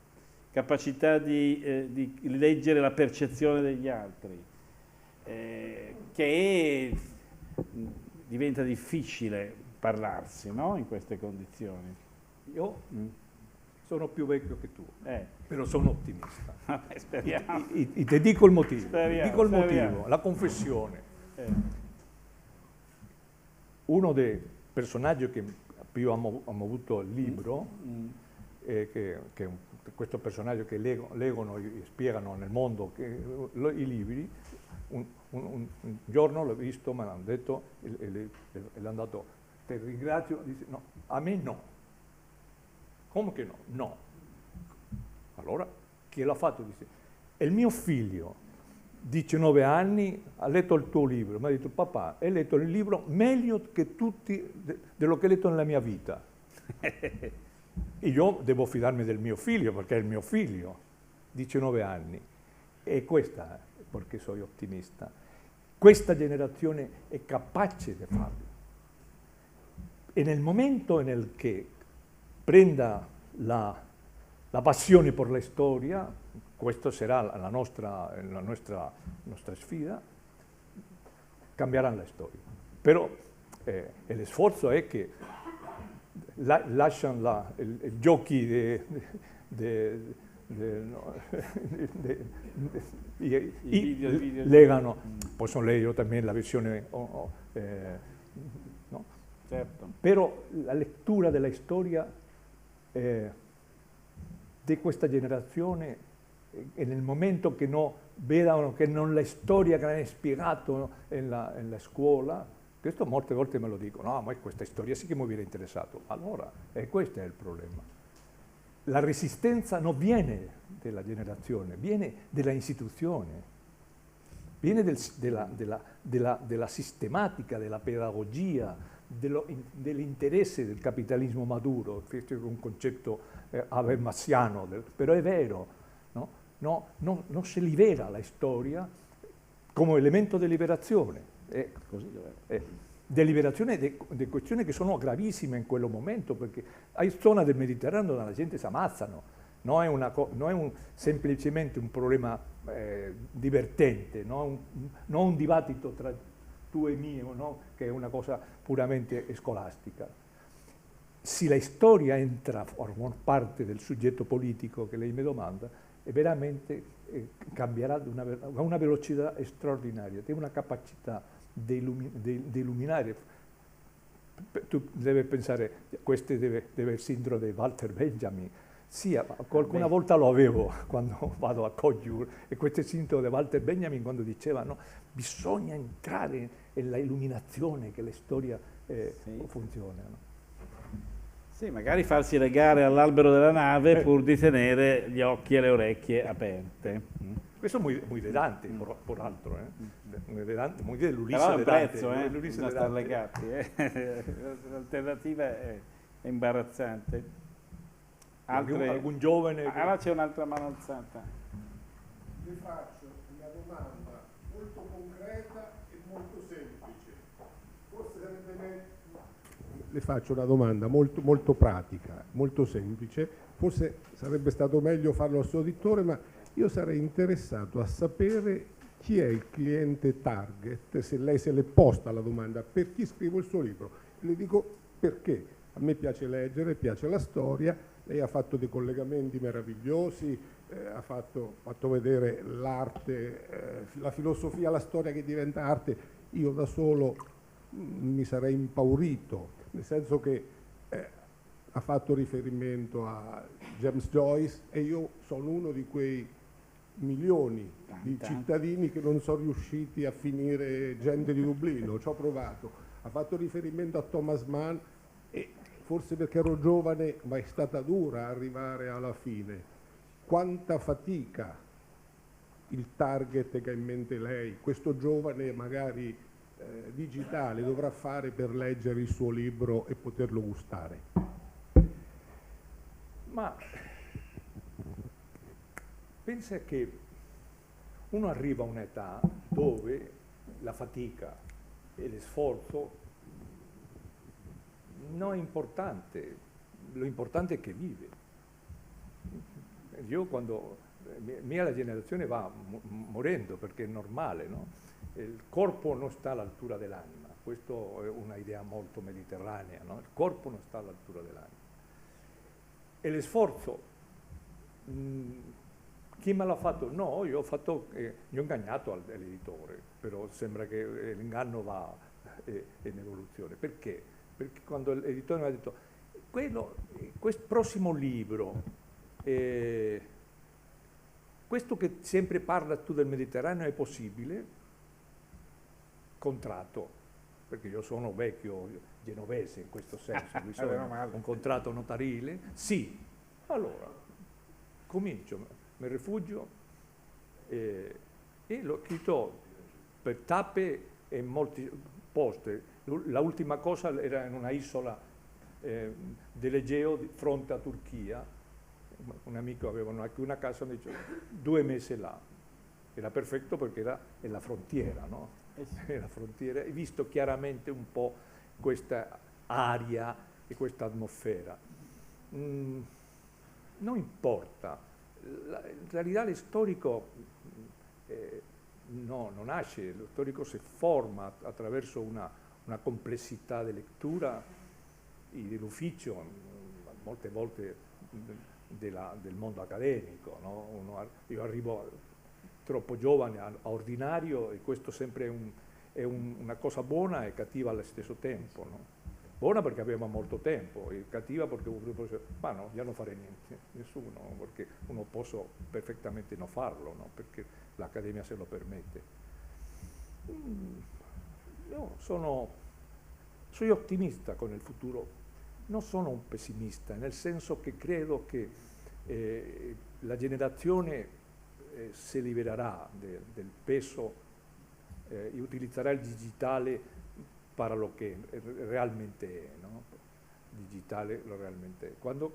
capacità di leggere la percezione degli altri, che diventa difficile parlarsi, no? In queste condizioni. Io sono più vecchio che tu, però sono ottimista. Speriamo. Ti dico il motivo. Speriamo. La confessione. Uno dei personaggi che più hanno avuto il libro, che questo personaggio che leggono e spiegano nel mondo i libri, un giorno l'ho visto, me l'hanno detto, e l'hanno andato, ti ringrazio, dice, no, a me no. Come che no? No. Allora, chi l'ha fatto? Dice, è il mio figlio, 19 anni, ha letto il tuo libro, mi ha detto, papà, hai letto il libro meglio che tutti dello che ho letto nella mia vita. E io devo fidarmi del mio figlio, perché è il mio figlio, 19 anni. E questa è perché sono ottimista. Questa generazione è capace di farlo. E nel momento nel che prenda la passione per la storia, questa sarà la nostra sfida, cambierà la storia. Però lo sforzo è che lasciano i giochi legano, possono leggere también la versione, no? Certo. Però la lettura della storia di questa generazione e nel momento che vedano che non la storia che hanno spiegato nella scuola, questo molte volte me lo dicono, no, ma questa storia sì che mi viene interessato. Allora, questo è il problema. La resistenza non viene della generazione, viene della istituzione, viene della sistematica, della pedagogia, dell'interesse del capitalismo maduro, questo è un concetto habermasiano, però è vero, no? Non si libera la storia come elemento di liberazione. Così deliberazione di questioni che sono gravissime in quel momento, perché a zona del Mediterraneo la gente si ammazzano, non è semplicemente un problema divertente, non un dibattito tra tu e mio, no? Che è una cosa puramente scolastica. Se la storia entra a formare parte del soggetto politico che lei mi domanda, e veramente cambierà a una velocità straordinaria, ha una capacità di illuminare. Tu devi pensare, questo deve il sindrome di Walter Benjamin. Sì, qualcuna volta lo avevo quando vado a Conjure, e questo sindrome di Walter Benjamin quando diceva no, bisogna entrare nella illuminazione che le storie funzionano. Sì, magari farsi legare all'albero della nave pur di tenere gli occhi e le orecchie aperte. Questo è muy de Dante, por altro. Muy dell'Ulisse Però è un de Dante. prezzo, non star legati. L'alternativa è imbarazzante. Algún giovane... Allora c'è un'altra mano alzata. Vi faccio una domanda molto concreta e molto semplice. Forse sarebbe meglio... Le faccio una domanda molto, molto pratica, molto semplice. Forse sarebbe stato meglio farlo al suo direttore, ma io sarei interessato a sapere chi è il cliente target, se lei se l'è posta la domanda, per chi scrivo il suo libro. Le dico perché. A me piace leggere, piace la storia, lei ha fatto dei collegamenti meravigliosi, ha fatto vedere l'arte, la filosofia, la storia che diventa arte. Io da solo mi sarei impaurito, nel senso che ha fatto riferimento a James Joyce e io sono uno di quei milioni di cittadini che non sono riusciti a finire Gente di Dublino, ci ho provato. Ha fatto riferimento a Thomas Mann e forse perché ero giovane, ma è stata dura arrivare alla fine. Quanta fatica il target che ha in mente lei, questo giovane magari digitale, dovrà fare per leggere il suo libro e poterlo gustare? Ma pensa che uno arriva a un'età dove la fatica e lo sforzo non è importante, lo importante è che vive. Io quando mia generazione va morendo perché è normale, no? Il corpo non sta all'altura dell'anima, questa è un'idea molto mediterranea, no? Il corpo non sta all'altura dell'anima. E lo sforzo, chi me l'ha fatto? No, io ho ingagnato all'editore, però sembra che l'inganno va in evoluzione. Perché? Perché quando l'editore mi ha detto questo prossimo libro, questo che sempre parla tu del Mediterraneo è possibile? Contratto, perché io sono vecchio genovese in questo senso, bisogna un contratto notarile? Sì, allora comincio, mi rifugio e l'ho scritto per tappe e molti posti. La ultima cosa era in una isola dell'Egeo di fronte a Turchia. Un amico aveva una casa, mi dice 2 mesi là. Era perfetto perché era la frontiera, no? La frontiera, e visto chiaramente un po' questa aria e questa atmosfera. Non importa, in realtà lo storico non nasce, lo storico si forma attraverso una complessità di lettura dell'ufficio, molte volte del mondo accademico, no? Io arrivo troppo giovane a ordinario e questo sempre è una cosa buona e cattiva allo stesso tempo, no? Buona perché aveva molto tempo e cattiva perché ma no, io non farei niente, nessuno, perché uno posso perfettamente non farlo, no? Perché l'Accademia se lo permette. Io sono ottimista con il futuro, non sono un pessimista, nel senso che credo che la generazione si libererà del peso e utilizzerà il digitale per lo che realmente è, no? Digitale lo realmente è. Quando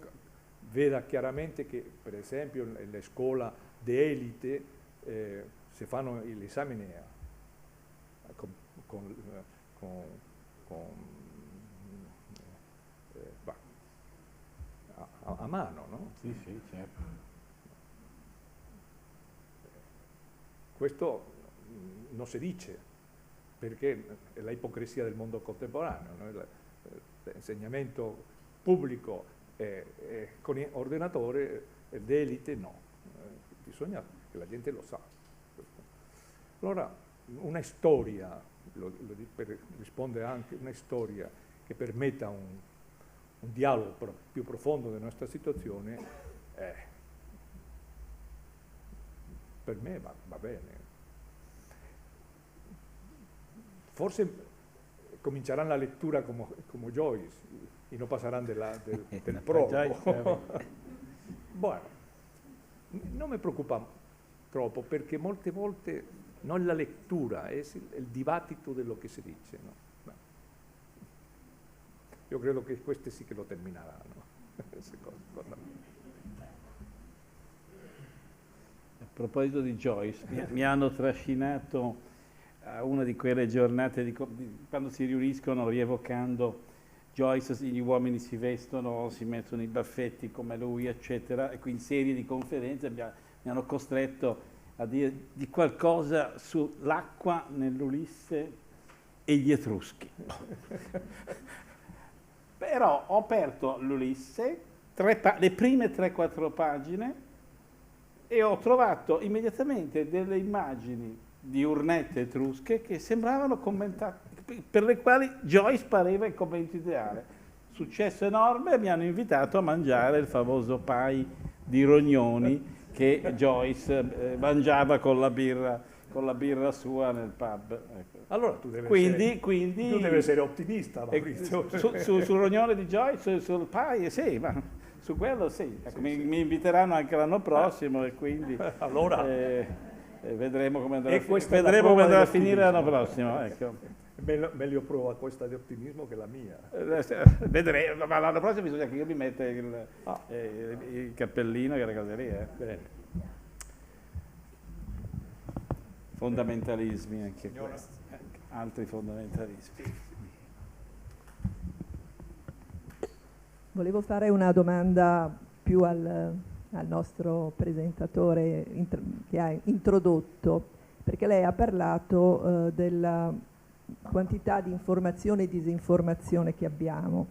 veda chiaramente che, per esempio, nelle scuole di elite si fanno gli esami con a mano, no? Sì, sì, certo. Questo non si dice, perché è la ipocrisia del mondo contemporaneo, no? L'insegnamento pubblico con ordinatore d'elite no, bisogna che la gente lo sa. Allora una storia, per rispondere anche, una storia che permetta un dialogo più profondo della nostra situazione, per me va bene. Forse cominceranno la lettura come Joyce e non passeranno del prologo. Bueno, non mi preoccupa troppo, perché molte volte non la lettura, è il dibattito dello che si dice. No? Io credo che queste sì che lo termineranno. Secondo me. A proposito di Joyce, mi hanno trascinato a una di quelle giornate quando si riuniscono rievocando Joyce, gli uomini si vestono, si mettono i baffetti come lui, eccetera, e qui in serie di conferenze mi hanno costretto a dire di qualcosa sull'acqua nell'Ulisse e gli Etruschi. Però ho aperto l'Ulisse, le prime 3-4 pagine, e ho trovato immediatamente delle immagini di urnette etrusche che sembravano commentate, per le quali Joyce pareva il commento ideale. Successo enorme, mi hanno invitato a mangiare il famoso pie di rognoni che Joyce mangiava con la birra sua nel pub. Ecco. Allora tu devi essere ottimista, Maurizio. Sul rognone di Joyce, sul pie, sì, ma su quello sì. Ecco, mi inviteranno anche l'anno prossimo e quindi allora vedremo come andrà a finire l'anno prossimo. Ecco. Meglio prova questa di ottimismo che la mia. Vedremo, ma l'anno prossimo bisogna che io mi metta il cappellino che le cose lì. Bene. Fondamentalismi anche questi, altri fondamentalismi. Volevo fare una domanda più al nostro presentatore che ha introdotto, perché lei ha parlato della quantità di informazione e disinformazione che abbiamo.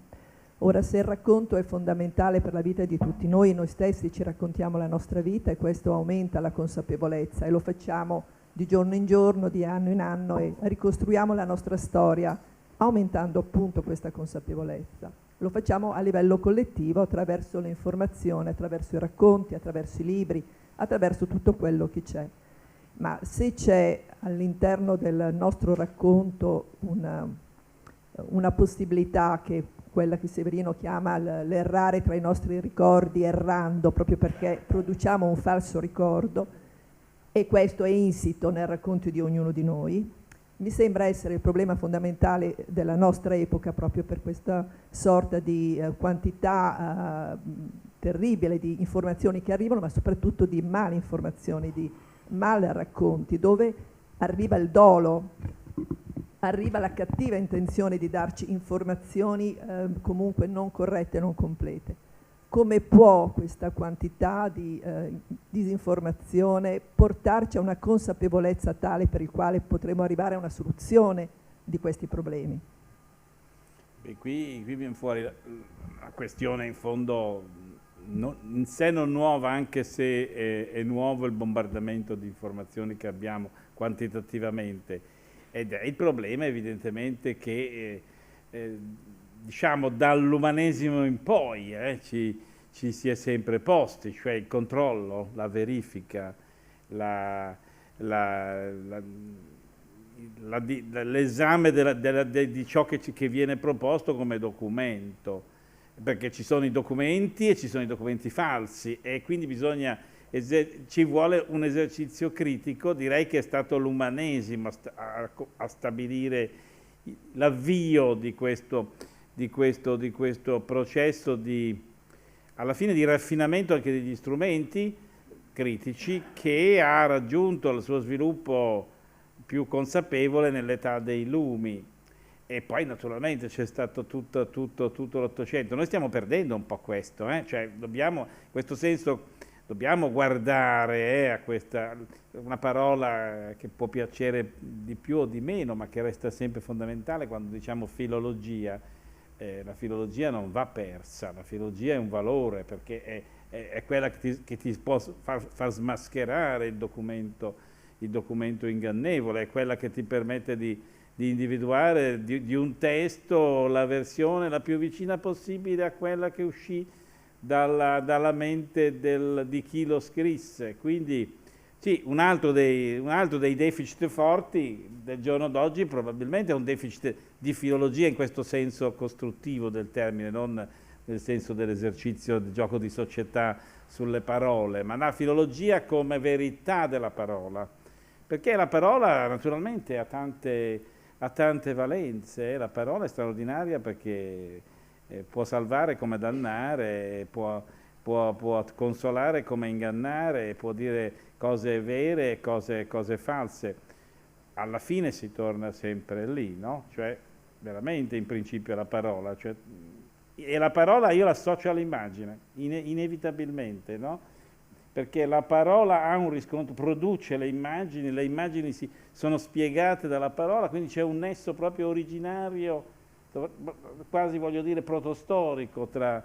Ora, se il racconto è fondamentale per la vita di tutti noi stessi ci raccontiamo la nostra vita e questo aumenta la consapevolezza e lo facciamo di giorno in giorno, di anno in anno e ricostruiamo la nostra storia aumentando appunto questa consapevolezza. Lo facciamo a livello collettivo attraverso le informazioni, attraverso i racconti, attraverso i libri, attraverso tutto quello che c'è. Ma se c'è all'interno del nostro racconto una possibilità, che quella che Severino chiama l'errare tra i nostri ricordi, errando, proprio perché produciamo un falso ricordo, e questo è insito nel racconto di ognuno di noi, mi sembra essere il problema fondamentale della nostra epoca, proprio per questa sorta di quantità terribile di informazioni che arrivano, ma soprattutto di malinformazioni, di mal racconti, dove arriva il dolo, arriva la cattiva intenzione di darci informazioni comunque non corrette e non complete. Come può questa quantità di disinformazione portarci a una consapevolezza tale per il quale potremo arrivare a una soluzione di questi problemi? Beh, qui viene fuori la questione in fondo in sé non nuova, anche se è nuovo il bombardamento di informazioni che abbiamo quantitativamente, ed è il problema evidentemente che diciamo dall'umanesimo in poi ci si è sempre posti, cioè il controllo, la verifica, l'esame di ciò che viene proposto come documento, perché ci sono i documenti e ci sono i documenti falsi e quindi ci vuole un esercizio critico. Direi che è stato l'umanesimo a stabilire l'avvio di questo processo alla fine di raffinamento anche degli strumenti critici, che ha raggiunto il suo sviluppo più consapevole nell'età dei lumi. E poi naturalmente c'è stato tutto l'Ottocento. Noi stiamo perdendo un po' questo, cioè in questo senso dobbiamo guardare a questa, una parola che può piacere di più o di meno, ma che resta sempre fondamentale quando diciamo filologia. La filologia non va persa, la filologia è un valore, perché è quella che ti può far smascherare il documento ingannevole, è quella che ti permette di individuare di un testo la versione la più vicina possibile a quella che uscì dalla mente di chi lo scrisse. Quindi sì, un altro dei deficit forti del giorno d'oggi probabilmente è un deficit di filologia in questo senso costruttivo del termine, non nel senso dell'esercizio del gioco di società sulle parole, ma la filologia come verità della parola, perché la parola naturalmente ha tante valenze, la parola è straordinaria perché può salvare come dannare, può consolare come ingannare, può dire cose vere e cose false. Alla fine si torna sempre lì, no? Cioè veramente in principio la parola, e la parola io l'associo all'immagine, inevitabilmente, no? Perché la parola ha un riscontro, produce le immagini sono spiegate dalla parola, quindi c'è un nesso proprio originario, quasi voglio dire protostorico tra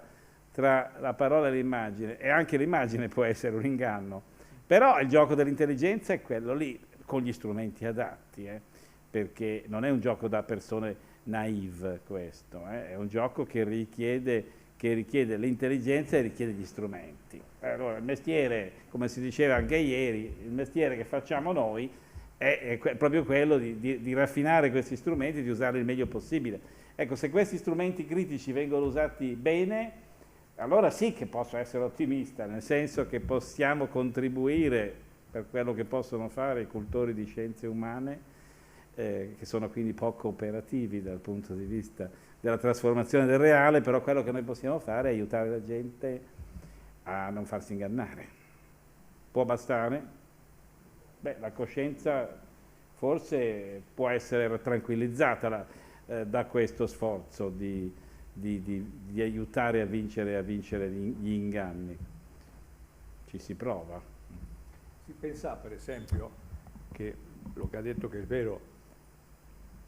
la parola e l'immagine, e anche l'immagine può essere un inganno. Però il gioco dell'intelligenza è quello lì, con gli strumenti adatti, perché non è un gioco da persone naive questo, è un gioco che richiede l'intelligenza e richiede gli strumenti. Allora il mestiere, come si diceva anche ieri, il mestiere che facciamo noi è proprio quello di raffinare questi strumenti e di usarli il meglio possibile. Ecco, se questi strumenti critici vengono usati bene, allora sì che posso essere ottimista, nel senso che possiamo contribuire per quello che possono fare i cultori di scienze umane, che sono quindi poco operativi dal punto di vista della trasformazione del reale, però quello che noi possiamo fare è aiutare la gente a non farsi ingannare. Può bastare? Beh, la coscienza forse può essere tranquillizzata da questo sforzo di aiutare a vincere gli inganni. Ci si prova. Si pensa per esempio che lo che ha detto che è vero,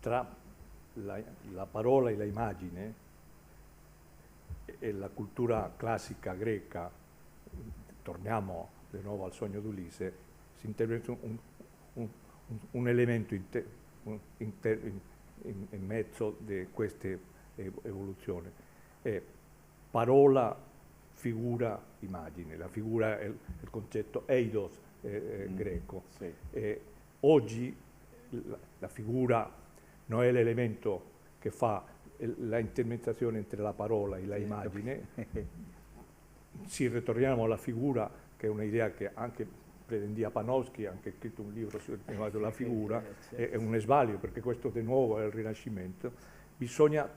tra la parola e l'immagine e la cultura classica greca, torniamo di nuovo al sogno d'Ulisse, si interviene un elemento in mezzo di queste evoluzioni. È parola, figura, immagine. La figura è il concetto eidos greco. Sì. Oggi la figura non è l'elemento che fa la intermediazione entre la parola e la immagine. Ci ritorniamo alla figura, che è un'idea che anche pretendia Panofsky, ha anche scritto un libro sul tema della figura, è un sbaglio, perché questo di nuovo è il Rinascimento. Bisogna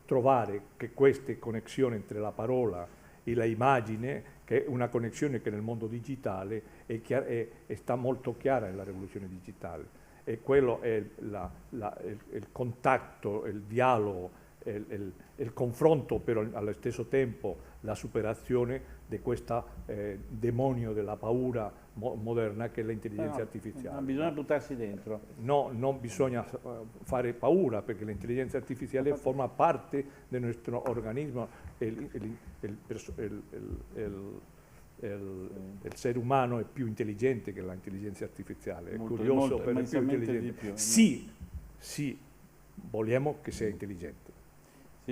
trovare che queste connessioni entre la parola e la immagine, che è una connessione che nel mondo digitale sta molto chiara nella rivoluzione digitale, e quello è il contatto, il dialogo, il confronto, però allo stesso tempo la superazione di questo demonio della paura moderna che è l'intelligenza artificiale. Non bisogna buttarsi dentro. No, non bisogna fare paura, perché l'intelligenza artificiale forma parte del nostro organismo. Il essere umano è più intelligente che l'intelligenza artificiale, è curioso, però è più intelligente. Sì, vogliamo che sia intelligente.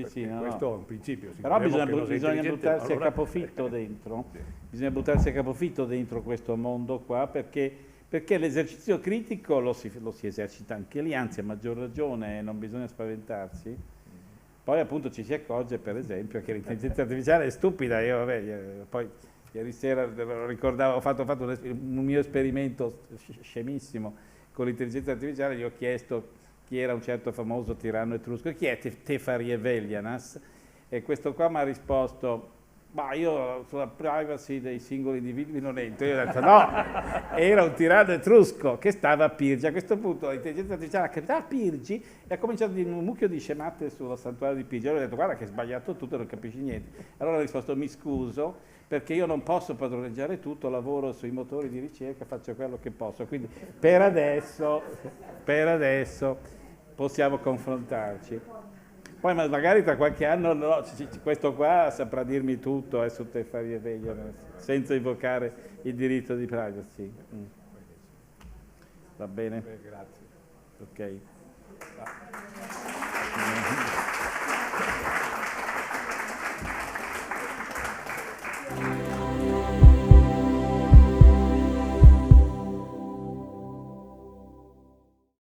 Sì, questo è un principio. Però bisogna buttarsi a capofitto dentro, bisogna buttarsi a capofitto dentro questo mondo qua, perché l'esercizio critico lo si esercita anche lì, anzi a maggior ragione, non bisogna spaventarsi. Poi appunto ci si accorge per esempio che l'intelligenza artificiale è stupida. Poi ieri sera ricordavo, ho fatto un mio esperimento scemissimo con l'intelligenza artificiale, gli ho chiesto chi era un certo famoso tiranno etrusco, chi è Tefarie Velianas, e questo qua mi ha risposto Ma io sulla privacy dei singoli individui non entro. Io ho detto no, era un tiranno etrusco che stava a Pirgi. A questo punto l'intelligenza artificiale ha capito, Pirgi, e ha cominciato a dire un mucchio di scemate sullo santuario di Pirgi. Allora ho detto, guarda che hai sbagliato tutto, non capisci niente. Allora ho risposto, mi scuso, perché io non posso padroneggiare tutto, lavoro sui motori di ricerca, faccio quello che posso. Quindi per adesso possiamo confrontarci. Poi magari tra qualche anno no, questo qua saprà dirmi tutto su te fare meglio, senza invocare il diritto di privacy. Va bene? Grazie. Ok.